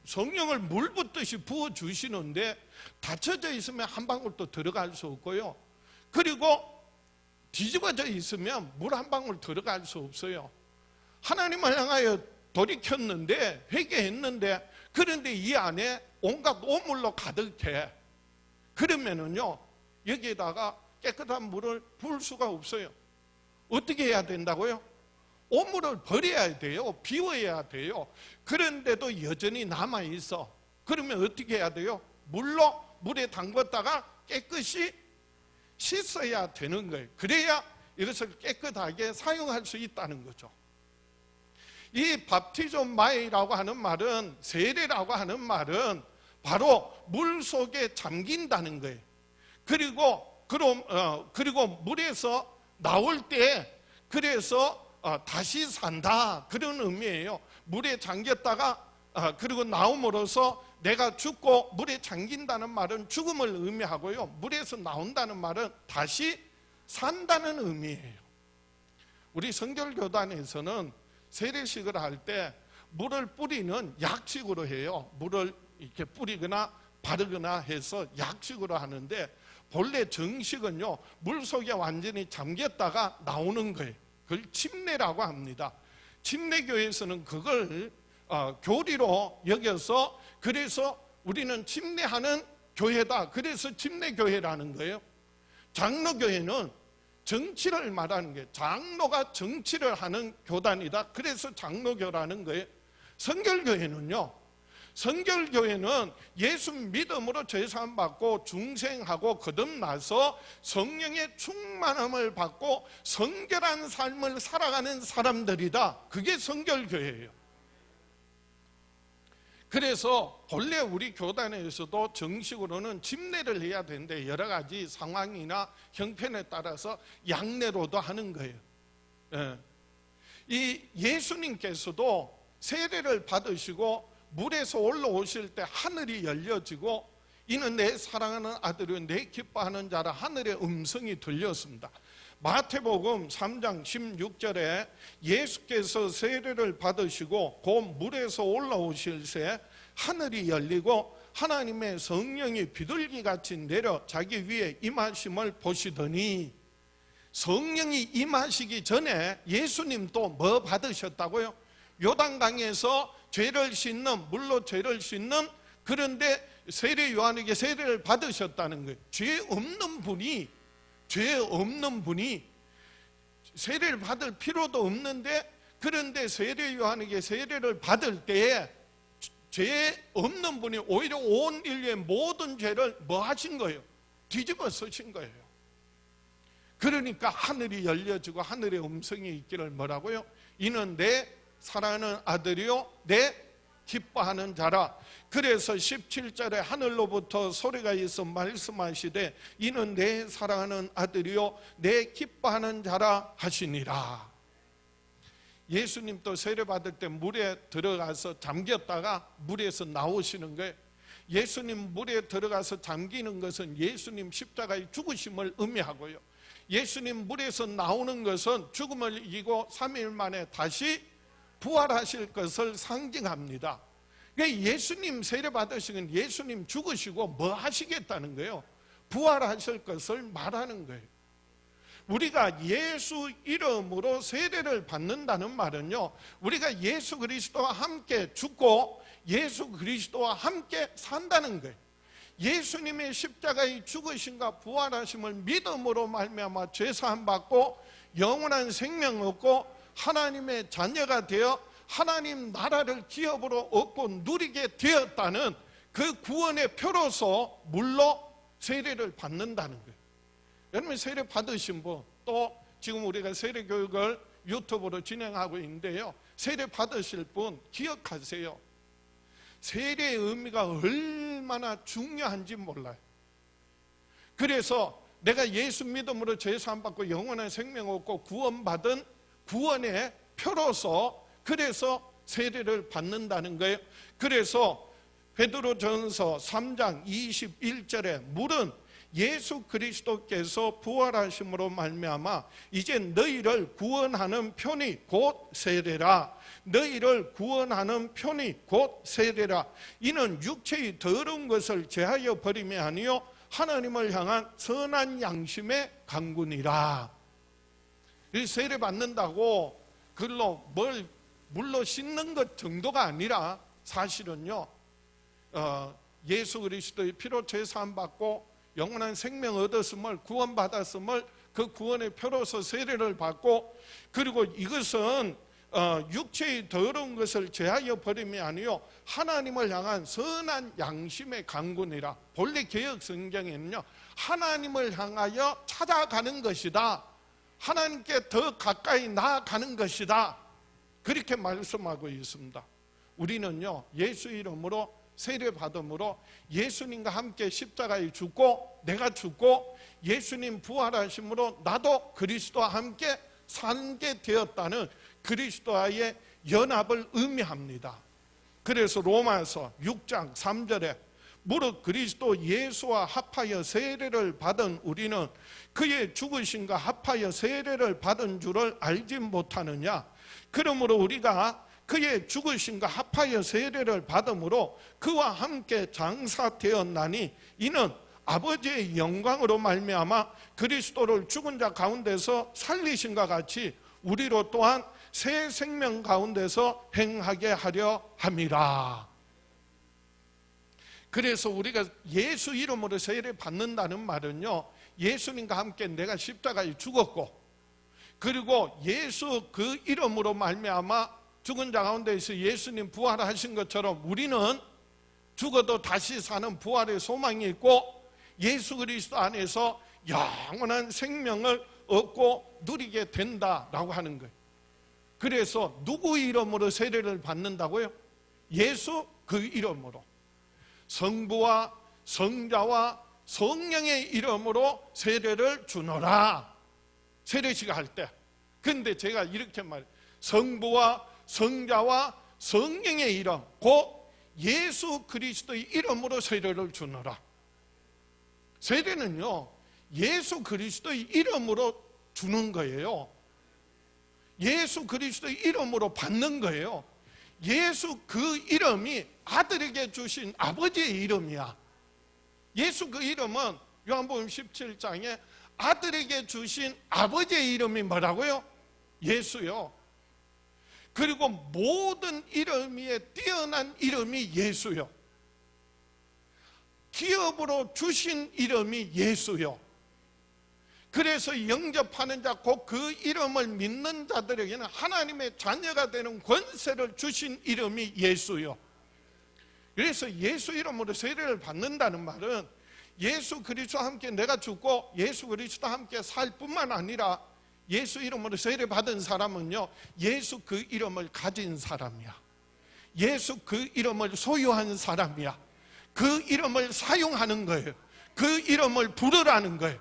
성령을 물 붓듯이 부어주시는데, 닫혀져 있으면 한 방울도 들어갈 수 없고요, 그리고 뒤집어져 있으면 물 한 방울 들어갈 수 없어요. 하나님을 향하여 돌이켰는데, 회개했는데, 그런데 이 안에 온갖 오물로 가득해. 그러면은요, 여기에다가 깨끗한 물을 부을 수가 없어요. 어떻게 해야 된다고요? 오물을 버려야 돼요. 비워야 돼요. 그런데도 여전히 남아 있어. 그러면 어떻게 해야 돼요? 물에 담갔다가 깨끗이 씻어야 되는 거예요. 그래야 이것을 깨끗하게 사용할 수 있다는 거죠. 이 밥티존마이라고 하는 말은, 세례라고 하는 말은 바로 물 속에 잠긴다는 거예요. 그리고 물에서 나올 때 그래서 다시 산다, 그런 의미예요. 물에 잠겼다가 그리고 나옴으로써 내가 죽고, 물에 잠긴다는 말은 죽음을 의미하고요, 물에서 나온다는 말은 다시 산다는 의미예요. 우리 성결교단에서는 세례식을 할 때 물을 뿌리는 약식으로 해요. 물을 이렇게 뿌리거나 바르거나 해서 약식으로 하는데, 본래 정식은요, 물 속에 완전히 잠겼다가 나오는 거예요. 그걸 침례라고 합니다. 침례교회에서는 그걸 교리로 여겨서, 그래서 우리는 침례하는 교회다, 그래서 침례교회라는 거예요. 장로교회는 정치를 말하는 거예요. 장로가 정치를 하는 교단이다, 그래서 장로교라는 거예요. 성결교회는요, 성결교회는 예수 믿음으로 죄사함 받고 중생하고 거듭나서 성령의 충만함을 받고 성결한 삶을 살아가는 사람들이다, 그게 성결교회예요. 그래서 본래 우리 교단에서도 정식으로는 침례를 해야 되는데, 여러 가지 상황이나 형편에 따라서 양례로도 하는 거예요. 이 예수님께서도 세례를 받으시고 물에서 올라오실 때 하늘이 열려지고, 이는 내 사랑하는 아들이요 내 기뻐하는 자라, 하늘의 음성이 들렸습니다. 마태복음 3장 16절에 예수께서 세례를 받으시고 곧 물에서 올라오실 새 하늘이 열리고 하나님의 성령이 비둘기같이 내려 자기 위에 임하심을 보시더니, 성령이 임하시기 전에 예수님도 뭐 받으셨다고요? 요단강에서 죄를 씻는, 물로 죄를 씻는, 그런데 세례 요한에게 세례를 받으셨다는 거예요. 죄 없는 분이 세례를 받을 필요도 없는데, 그런데 세례 요한에게 세례를 받을 때에 죄 없는 분이 오히려 온 인류의 모든 죄를 뭐 하신 거예요? 뒤집어 쓰신 거예요. 그러니까 하늘이 열려지고 하늘의 음성이 있기를 뭐라고요? 이는 내 사랑하는 아들이요 내 기뻐하는 자라. 그래서 17절에 하늘로부터 소리가 있어 말씀하시되 이는 내 사랑하는 아들이요 내 기뻐하는 자라 하시니라. 예수님도 세례 받을 때 물에 들어가서 잠겼다가 물에서 나오시는 거예요. 예수님 물에 들어가서 잠기는 것은 예수님 십자가의 죽으심을 의미하고요, 예수님 물에서 나오는 것은 죽음을 이기고 3일 만에 다시 부활하실 것을 상징합니다. 그러니까 예수님 세례 받으시면 예수님 죽으시고 뭐 하시겠다는 거예요? 부활하실 것을 말하는 거예요. 우리가 예수 이름으로 세례를 받는다는 말은요, 우리가 예수 그리스도와 함께 죽고 예수 그리스도와 함께 산다는 거예요. 예수님의 십자가의 죽으심과 부활하심을 믿음으로 말미암아 죄사함 받고 영원한 생명 얻고 하나님의 자녀가 되어 하나님 나라를 기업으로 얻고 누리게 되었다는 그 구원의 표로서 물로 세례를 받는다는 거예요. 여러분 세례 받으신 분, 또 지금 우리가 세례 교육을 유튜브로 진행하고 있는데요, 세례 받으실 분 기억하세요. 세례의 의미가 얼마나 중요한지 몰라요. 그래서 내가 예수 믿음으로 죄사함 받고 영원한 생명 얻고 구원받은 구원의 표로서 그래서 세례를 받는다는 거예요. 그래서 베드로전서 3장 21절에 물은 예수 그리스도께서 부활하심으로 말미암아 이제 너희를 구원하는 편이 곧 세례라. 너희를 구원하는 편이 곧 세례라. 이는 육체의 더러운 것을 제하여 버림이 아니요 하나님을 향한 선한 양심의 강군이라. 이 세례 받는다고 그걸로 물로 씻는 것 정도가 아니라 사실은요, 예수 그리스도의 피로 죄사함 받고 영원한 생명 얻었음을, 구원받았음을 그 구원의 표로서 세례를 받고, 그리고 이것은 육체의 더러운 것을 제하여 버림이 아니요 하나님을 향한 선한 양심의 강군이라. 본래 개역 성경에는요, 하나님을 향하여 찾아가는 것이다, 하나님께 더 가까이 나아가는 것이다, 그렇게 말씀하고 있습니다. 우리는요, 예수 이름으로 세례 받음으로 예수님과 함께 십자가에 죽고 내가 죽고 예수님 부활하심으로 나도 그리스도와 함께 살게 되었다는 그리스도와의 연합을 의미합니다. 그래서 로마서 6장 3절에 무릇 그리스도 예수와 합하여 세례를 받은 우리는 그의 죽으심과 합하여 세례를 받은 줄을 알지 못하느냐. 그러므로 우리가 그의 죽으심과 합하여 세례를 받음으로 그와 함께 장사되었나니 이는 아버지의 영광으로 말미암아 그리스도를 죽은 자 가운데서 살리신과 같이 우리로 또한 새 생명 가운데서 행하게 하려 함이라. 그래서 우리가 예수 이름으로 세례 받는다는 말은요, 예수님과 함께 내가 십자가에 죽었고, 그리고 예수 그 이름으로 말미암아 죽은 자 가운데서 예수님 부활하신 것처럼 우리는 죽어도 다시 사는 부활의 소망이 있고 예수 그리스도 안에서 영원한 생명을 얻고 누리게 된다라고 하는 거예요. 그래서 누구 이름으로 세례를 받는다고요? 예수 그 이름으로, 성부와 성자와 성령의 이름으로 세례를 주노라. 세례식 할 때. 근데 제가 이렇게 말해요. 성부와 성자와 성령의 이름, 곧 예수 그리스도의 이름으로 세례를 주노라. 세례는요, 예수 그리스도의 이름으로 주는 거예요. 예수 그리스도의 이름으로 받는 거예요. 예수 그 이름이 아들에게 주신 아버지의 이름이야. 예수 그 이름은 요한복음 17장에 아들에게 주신 아버지의 이름이 뭐라고요? 예수요. 그리고 모든 이름 위에 뛰어난 이름이 예수요. 기업으로 주신 이름이 예수요. 그래서 영접하는 자, 곧 그 이름을 믿는 자들에게는 하나님의 자녀가 되는 권세를 주신 이름이 예수요. 그래서 예수 이름으로 세례를 받는다는 말은 예수 그리스도와 함께 내가 죽고 예수 그리스도와 함께 살 뿐만 아니라 예수 이름으로 세례 받은 사람은요, 예수 그 이름을 가진 사람이야. 예수 그 이름을 소유한 사람이야. 그 이름을 사용하는 거예요. 그 이름을 부르라는 거예요.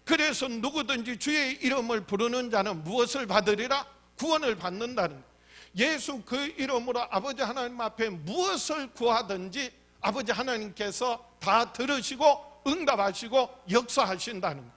그래서 누구든지 주의 이름을 부르는 자는 무엇을 받으리라? 구원을 받는다는 거예요. 예수 그 이름으로 아버지 하나님 앞에 무엇을 구하든지 아버지 하나님께서 다 들으시고 응답하시고 역사하신다는 거예요.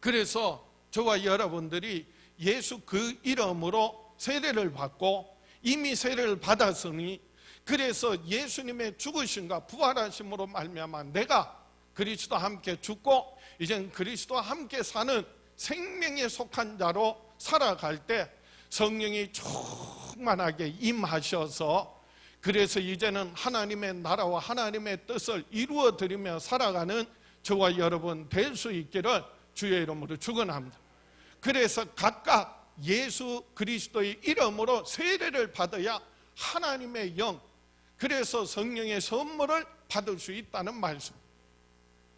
그래서 저와 여러분들이 예수 그 이름으로 세례를 받고 이미 세례를 받았으니, 그래서 예수님의 죽으심과 부활하심으로 말미암아 내가 그리스도와 함께 죽고 이젠 그리스도와 함께 사는 생명에 속한 자로 살아갈 때 성령이 충만하게 임하셔서, 그래서 이제는 하나님의 나라와 하나님의 뜻을 이루어 드리며 살아가는 저와 여러분 될 수 있기를 주의 이름으로 축원합니다. 그래서 각각 예수 그리스도의 이름으로 세례를 받아야 하나님의 영, 그래서 성령의 선물을 받을 수 있다는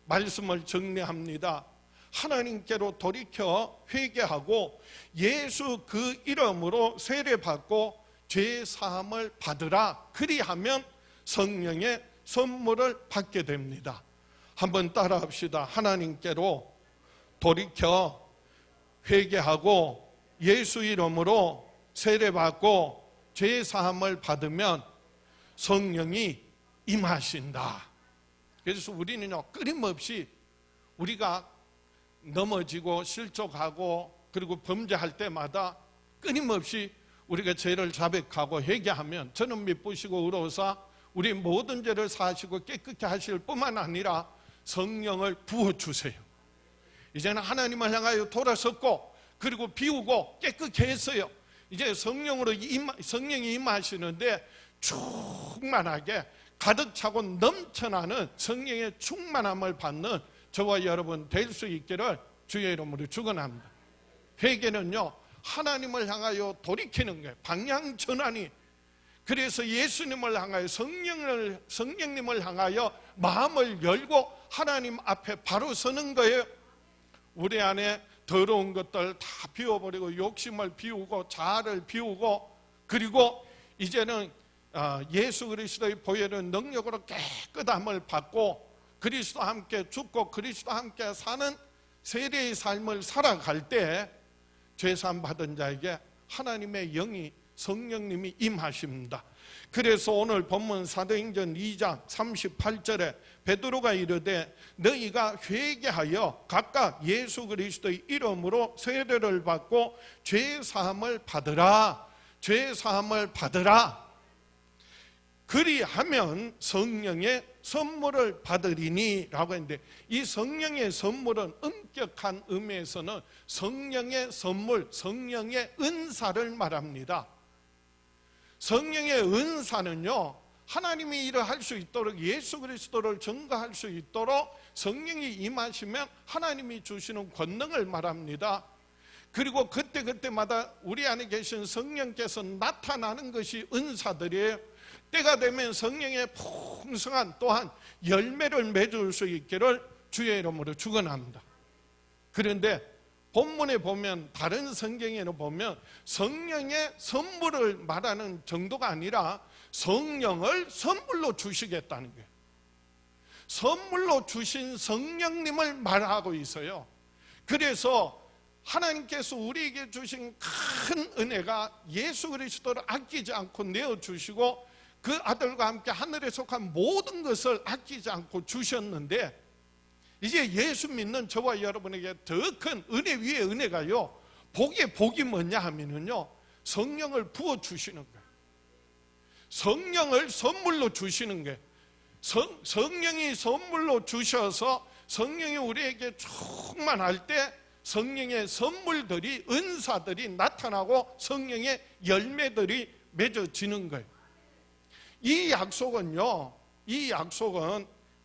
말씀을 정리합니다. 하나님께로 돌이켜 회개하고 예수 그 이름으로 세례받고 죄 사함을 받으라. 그리하면 성령의 선물을 받게 됩니다. 한번 따라합시다. 하나님께로 돌이켜 회개하고 예수 이름으로 세례받고 죄 사함을 받으면 성령이 임하신다. 그래서 우리는요, 끊임없이 우리가 넘어지고 실족하고 그리고 범죄할 때마다 끊임없이 우리가 죄를 자백하고 회개하면 저는 미쁘시고 의로우사 우리 모든 죄를 사하시고 깨끗게 하실 뿐만 아니라 성령을 부어주세요. 이제는 하나님을 향하여 돌아섰고 그리고 비우고 깨끗게 했어요. 이제 성령이 임하시는데 충만하게 가득 차고 넘쳐나는 성령의 충만함을 받는 저와 여러분 될 수 있기를 주의 이름으로 축원합니다. 회개는요, 하나님을 향하여 돌이키는 거예요. 방향 전환이. 그래서 예수님을 향하여 성령님을 향하여 마음을 열고 하나님 앞에 바로 서는 거예요. 우리 안에 더러운 것들 다 비워버리고 욕심을 비우고 자아를 비우고 그리고 이제는 예수 그리스도의 보혈의 능력으로 깨끗함을 받고 그리스도와 함께 죽고 그리스도와 함께 사는 세례의 삶을 살아갈 때 죄사함 받은 자에게 하나님의 영이 성령님이 임하십니다. 그래서 오늘 본문 사도행전 2장 38절에 베드로가 이르되 너희가 회개하여 각각 예수 그리스도의 이름으로 세례를 받고 죄사함을 받으라. 죄사함을 받으라. 그리하면 성령의 선물을 받으리니 라고 했는데 이 성령의 선물은 엄격한 의미에서는 성령의 선물, 성령의 은사를 말합니다. 성령의 은사는요, 하나님이 일을 할 수 있도록 예수 그리스도를 증거할 수 있도록 성령이 임하시면 하나님이 주시는 권능을 말합니다. 그리고 그때마다 우리 안에 계신 성령께서 나타나는 것이 은사들이에요. 때가 되면 성령의 풍성한 또한 열매를 맺을 수 있기를 주의 이름으로 축원합니다. 그런데 본문에 보면 다른 성경에는 보면 성령의 선물을 말하는 정도가 아니라 성령을 선물로 주시겠다는 거예요. 선물로 주신 성령님을 말하고 있어요. 그래서 하나님께서 우리에게 주신 큰 은혜가 예수 그리스도를 아끼지 않고 내어주시고 그 아들과 함께 하늘에 속한 모든 것을 아끼지 않고 주셨는데 이제 예수 믿는 저와 여러분에게 더 큰 은혜 위에 은혜가요, 복이 뭐냐 하면은요, 성령을 부어주시는 거예요. 성령을 선물로 주시는 거예요. 성령이 선물로 주셔서 성령이 우리에게 충만할 때 성령의 선물들이, 은사들이 나타나고 성령의 열매들이 맺어지는 거예요. 이 약속은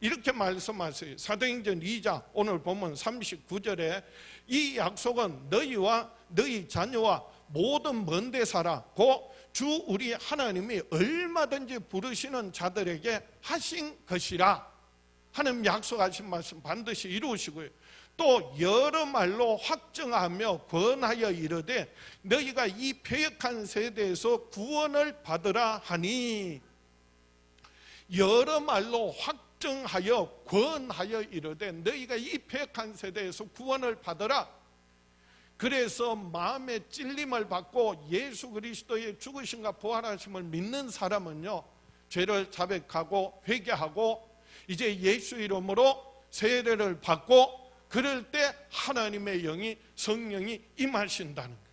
이렇게 말씀하세요. 사도행전 2장 오늘 보면 39절에 이 약속은 너희와 너희 자녀와 모든 먼데 살아 고 주 우리 하나님이 얼마든지 부르시는 자들에게 하신 것이라. 하나님 약속하신 말씀 반드시 이루시고요. 또 여러 말로 확증하며 권하여 이르되 너희가 이 패역한 세대에서 구원을 받으라 하니, 여러 말로 확증하여 권하여 이르되 너희가 이 패역한 세대에서 구원을 받으라. 그래서 마음의 찔림을 받고 예수 그리스도의 죽으심과 부활하심을 믿는 사람은요, 죄를 자백하고 회개하고 이제 예수 이름으로 세례를 받고 그럴 때 하나님의 영이, 성령이 임하신다는 거예요.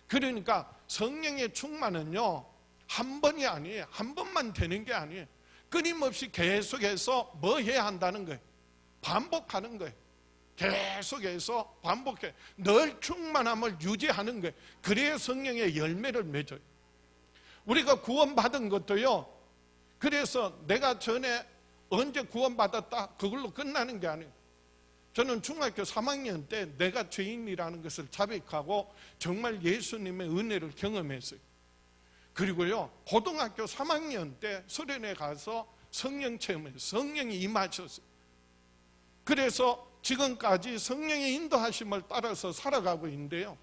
그러니까 성령의 충만은요, 한 번이 아니에요. 한 번만 되는 게 아니에요. 끊임없이 계속해서 뭐 해야 한다는 거예요? 반복하는 거예요. 계속해서 반복해 늘 충만함을 유지하는 거예요. 그래야 성령의 열매를 맺어요. 우리가 구원받은 것도요, 그래서 내가 전에 언제 구원받았다 그걸로 끝나는 게 아니에요. 저는 중학교 3학년 때 내가 죄인이라는 것을 자백하고 정말 예수님의 은혜를 경험했어요. 그리고요, 고등학교 3학년 때 수련회 가서 성령 체험했어요. 성령이 임하셨어요. 그래서 지금까지 성령의 인도하심을 따라서 살아가고 있는데요.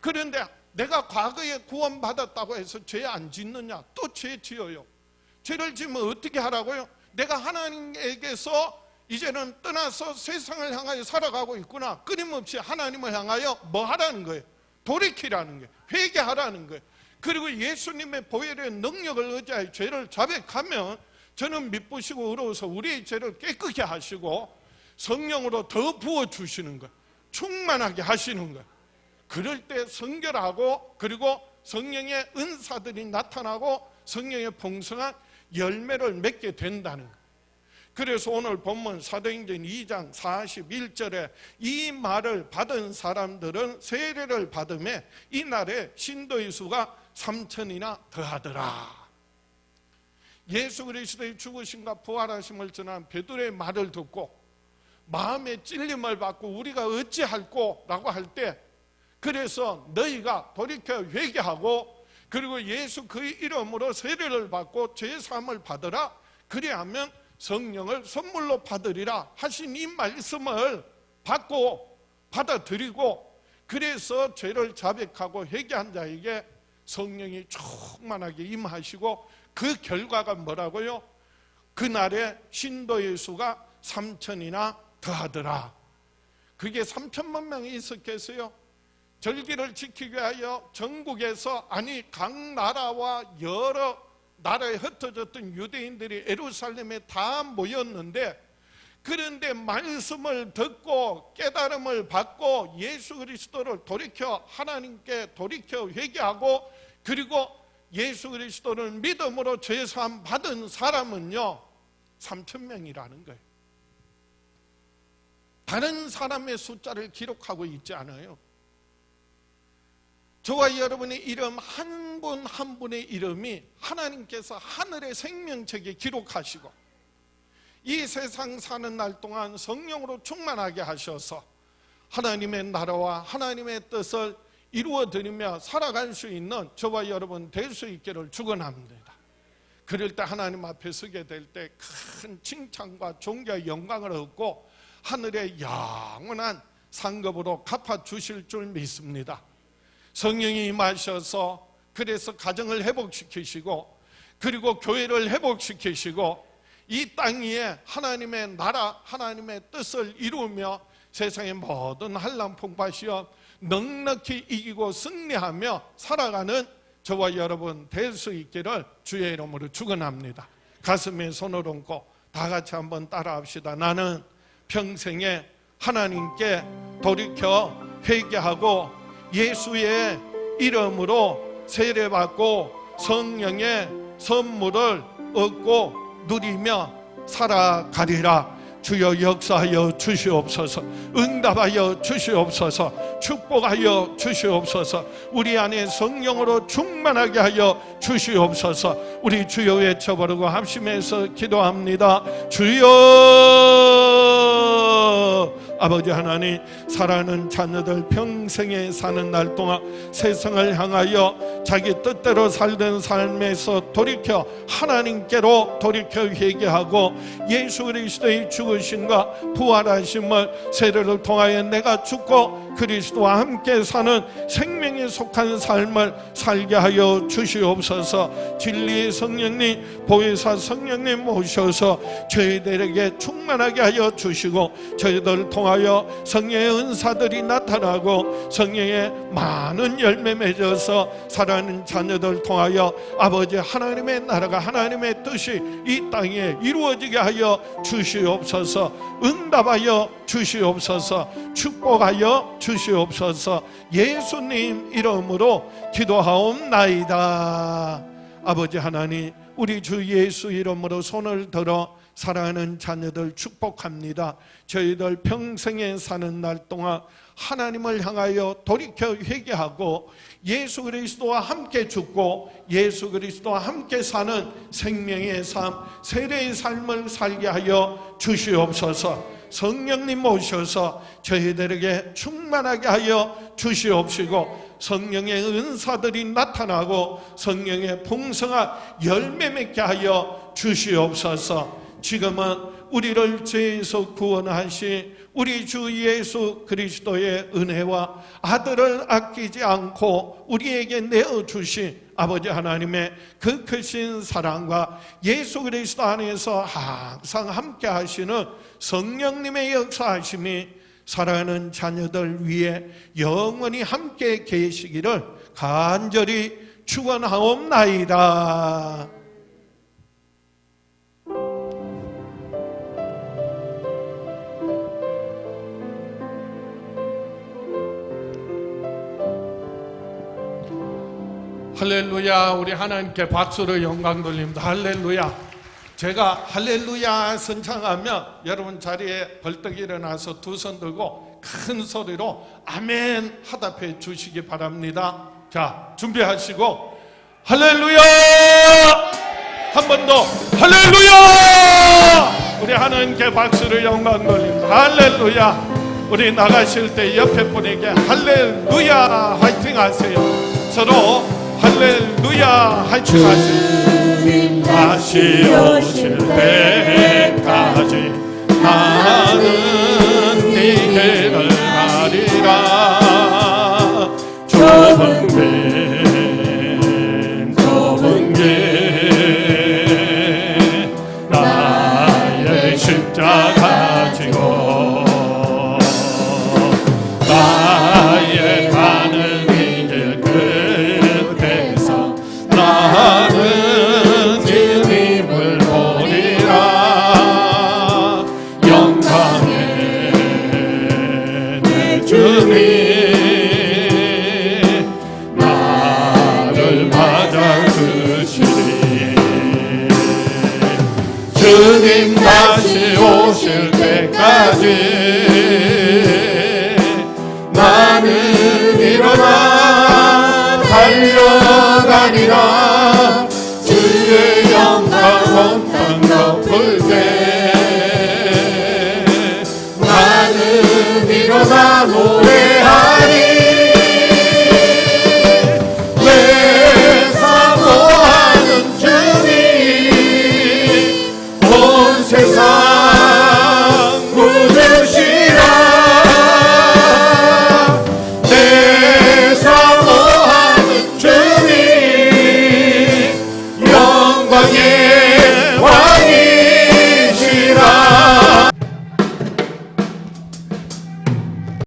그런데 내가 과거에 구원받았다고 해서 죄 안 짓느냐? 또 죄 지어요. 죄를 지으면 어떻게 하라고요? 내가 하나님에게서 이제는 떠나서 세상을 향하여 살아가고 있구나. 끊임없이 하나님을 향하여 뭐 하라는 거예요? 돌이키라는 거예요. 회개하라는 거예요. 그리고 예수님의 보혈의 능력을 의지하여 죄를 자백하면 저는 미쁘시고 의로워서 우리의 죄를 깨끗게 하시고 성령으로 더 부어주시는 거예요. 충만하게 하시는 거예요. 그럴 때 성결하고 그리고 성령의 은사들이 나타나고 성령의 풍성한 열매를 맺게 된다는 거예요. 그래서 오늘 본문 사도행전 2장 41절에 이 말을 받은 사람들은 세례를 받음에 이날에 신도의 수가 3천이나 더하더라. 예수 그리스도의 죽으심과 부활하심을 전한 베드로의 말을 듣고 마음의 찔림을 받고 우리가 어찌할꼬 라고 할 때, 그래서 너희가 돌이켜 회개하고 그리고 예수 그의 이름으로 세례를 받고 죄사함을 받으라, 그리하면 성령을 선물로 받으리라 하신 이 말씀을 받고 받아들이고, 그래서 죄를 자백하고 회개한 자에게 성령이 충만하게 임하시고, 그 결과가 뭐라고요? 그날에 신도의 수가 3천이나 더하더라. 그게 3천만 명이 있었겠어요? 절기를 지키기 위하여 전국에서, 아니 각 나라와 여러 나라에 흩어졌던 유대인들이 예루살렘에 다 모였는데, 그런데 말씀을 듣고 깨달음을 받고 예수 그리스도를 돌이켜 하나님께 돌이켜 회개하고 그리고 예수 그리스도를 믿음으로 죄사함 받은 사람은요 3,000명이라는 거예요. 다른 사람의 숫자를 기록하고 있지 않아요. 저와 여러분의 이름 한 분 한 분의 이름이 하나님께서 하늘의 생명책에 기록하시고 이 세상 사는 날 동안 성령으로 충만하게 하셔서 하나님의 나라와 하나님의 뜻을 이루어드리며 살아갈 수 있는 저와 여러분 될 수 있기를 축원합니다. 그럴 때 하나님 앞에 서게 될 때 큰 칭찬과 존귀와 영광을 얻고 하늘의 영원한 상급으로 갚아주실 줄 믿습니다. 성령이 임하셔서 그래서 가정을 회복시키시고 그리고 교회를 회복시키시고 이 땅 위에 하나님의 나라 하나님의 뜻을 이루며 세상의 모든 환난 풍파 시험 넉넉히 이기고 승리하며 살아가는 저와 여러분 될 수 있기를 주의 이름으로 축원합니다. 가슴에 손을 얹고 다 같이 한번 따라합시다. 나는 평생에 하나님께 돌이켜 회개하고 예수의 이름으로 세례받고 성령의 선물을 얻고 누리며 살아가리라. 주여 역사하여 주시옵소서. 응답하여 주시옵소서. 축복하여 주시옵소서. 우리 안에 성령으로 충만하게 하여 주시옵소서. 우리 주여 외쳐버리고 합심해서 기도합니다. 주여. 아버지 하나님, 사랑하는 자녀들 평생에 사는 날 동안 세상을 향하여 자기 뜻대로 살던 삶에서 돌이켜 하나님께로 돌이켜 회개하고 예수 그리스도의 죽으심과 부활하심을 세례를 통하여 내가 죽고 그리스도와 함께 사는 생명에 속한 삶을 살게 하여 주시옵소서. 진리의 성령님, 보혜사 성령님 모셔서 저희들에게 충만하게 하여 주시고 저희들 통하여 성령의 은사들이 나타나고 성령의 많은 열매 맺어서 살아가는 자녀들 통하여 아버지 하나님의 나라가 하나님의 뜻이 이 땅에 이루어지게 하여 주시옵소서. 응답하여 주시옵소서. 축복하여 주시옵소서. 예수님 이름으로 기도하옵나이다. 아버지 하나님, 우리 주 예수 이름으로 손을 들어 사랑하는 자녀들 축복합니다. 저희들 평생에 사는 날 동안 하나님을 향하여 돌이켜 회개하고 예수 그리스도와 함께 죽고 예수 그리스도와 함께 사는 생명의 삶, 세례의 삶을 살게 하여 주시옵소서. 성령님 모셔서 저희들에게 충만하게 하여 주시옵시고 성령의 은사들이 나타나고 성령의 풍성한 열매 맺게 하여 주시옵소서. 지금은 우리를 죄에서 구원하신 우리 주 예수 그리스도의 은혜와 아들을 아끼지 않고 우리에게 내어주신 아버지 하나님의 그 크신 사랑과 예수 그리스도 안에서 항상 함께 하시는 성령님의 역사하심이 사랑하는 자녀들 위해 영원히 함께 계시기를 간절히 축원하옵나이다. 할렐루야. 우리 하나님께 박수로 영광 돌립니다. 할렐루야. 제가 할렐루야 선창하면 여러분 자리에 벌떡 일어나서 두 손 들고 큰 소리로 아멘 하답해 주시기 바랍니다. 자, 준비하시고 할렐루야. 한 번 더 할렐루야. 우리 하나님께 박수로 영광 돌립니다. 할렐루야. 우리 나가실 때 옆에 분에게 할렐루야 화이팅 하세요. 서로 할렐루야 화이팅 하세요. 다시 오실 때까지 나는 네 길을 가리라. 좁은 길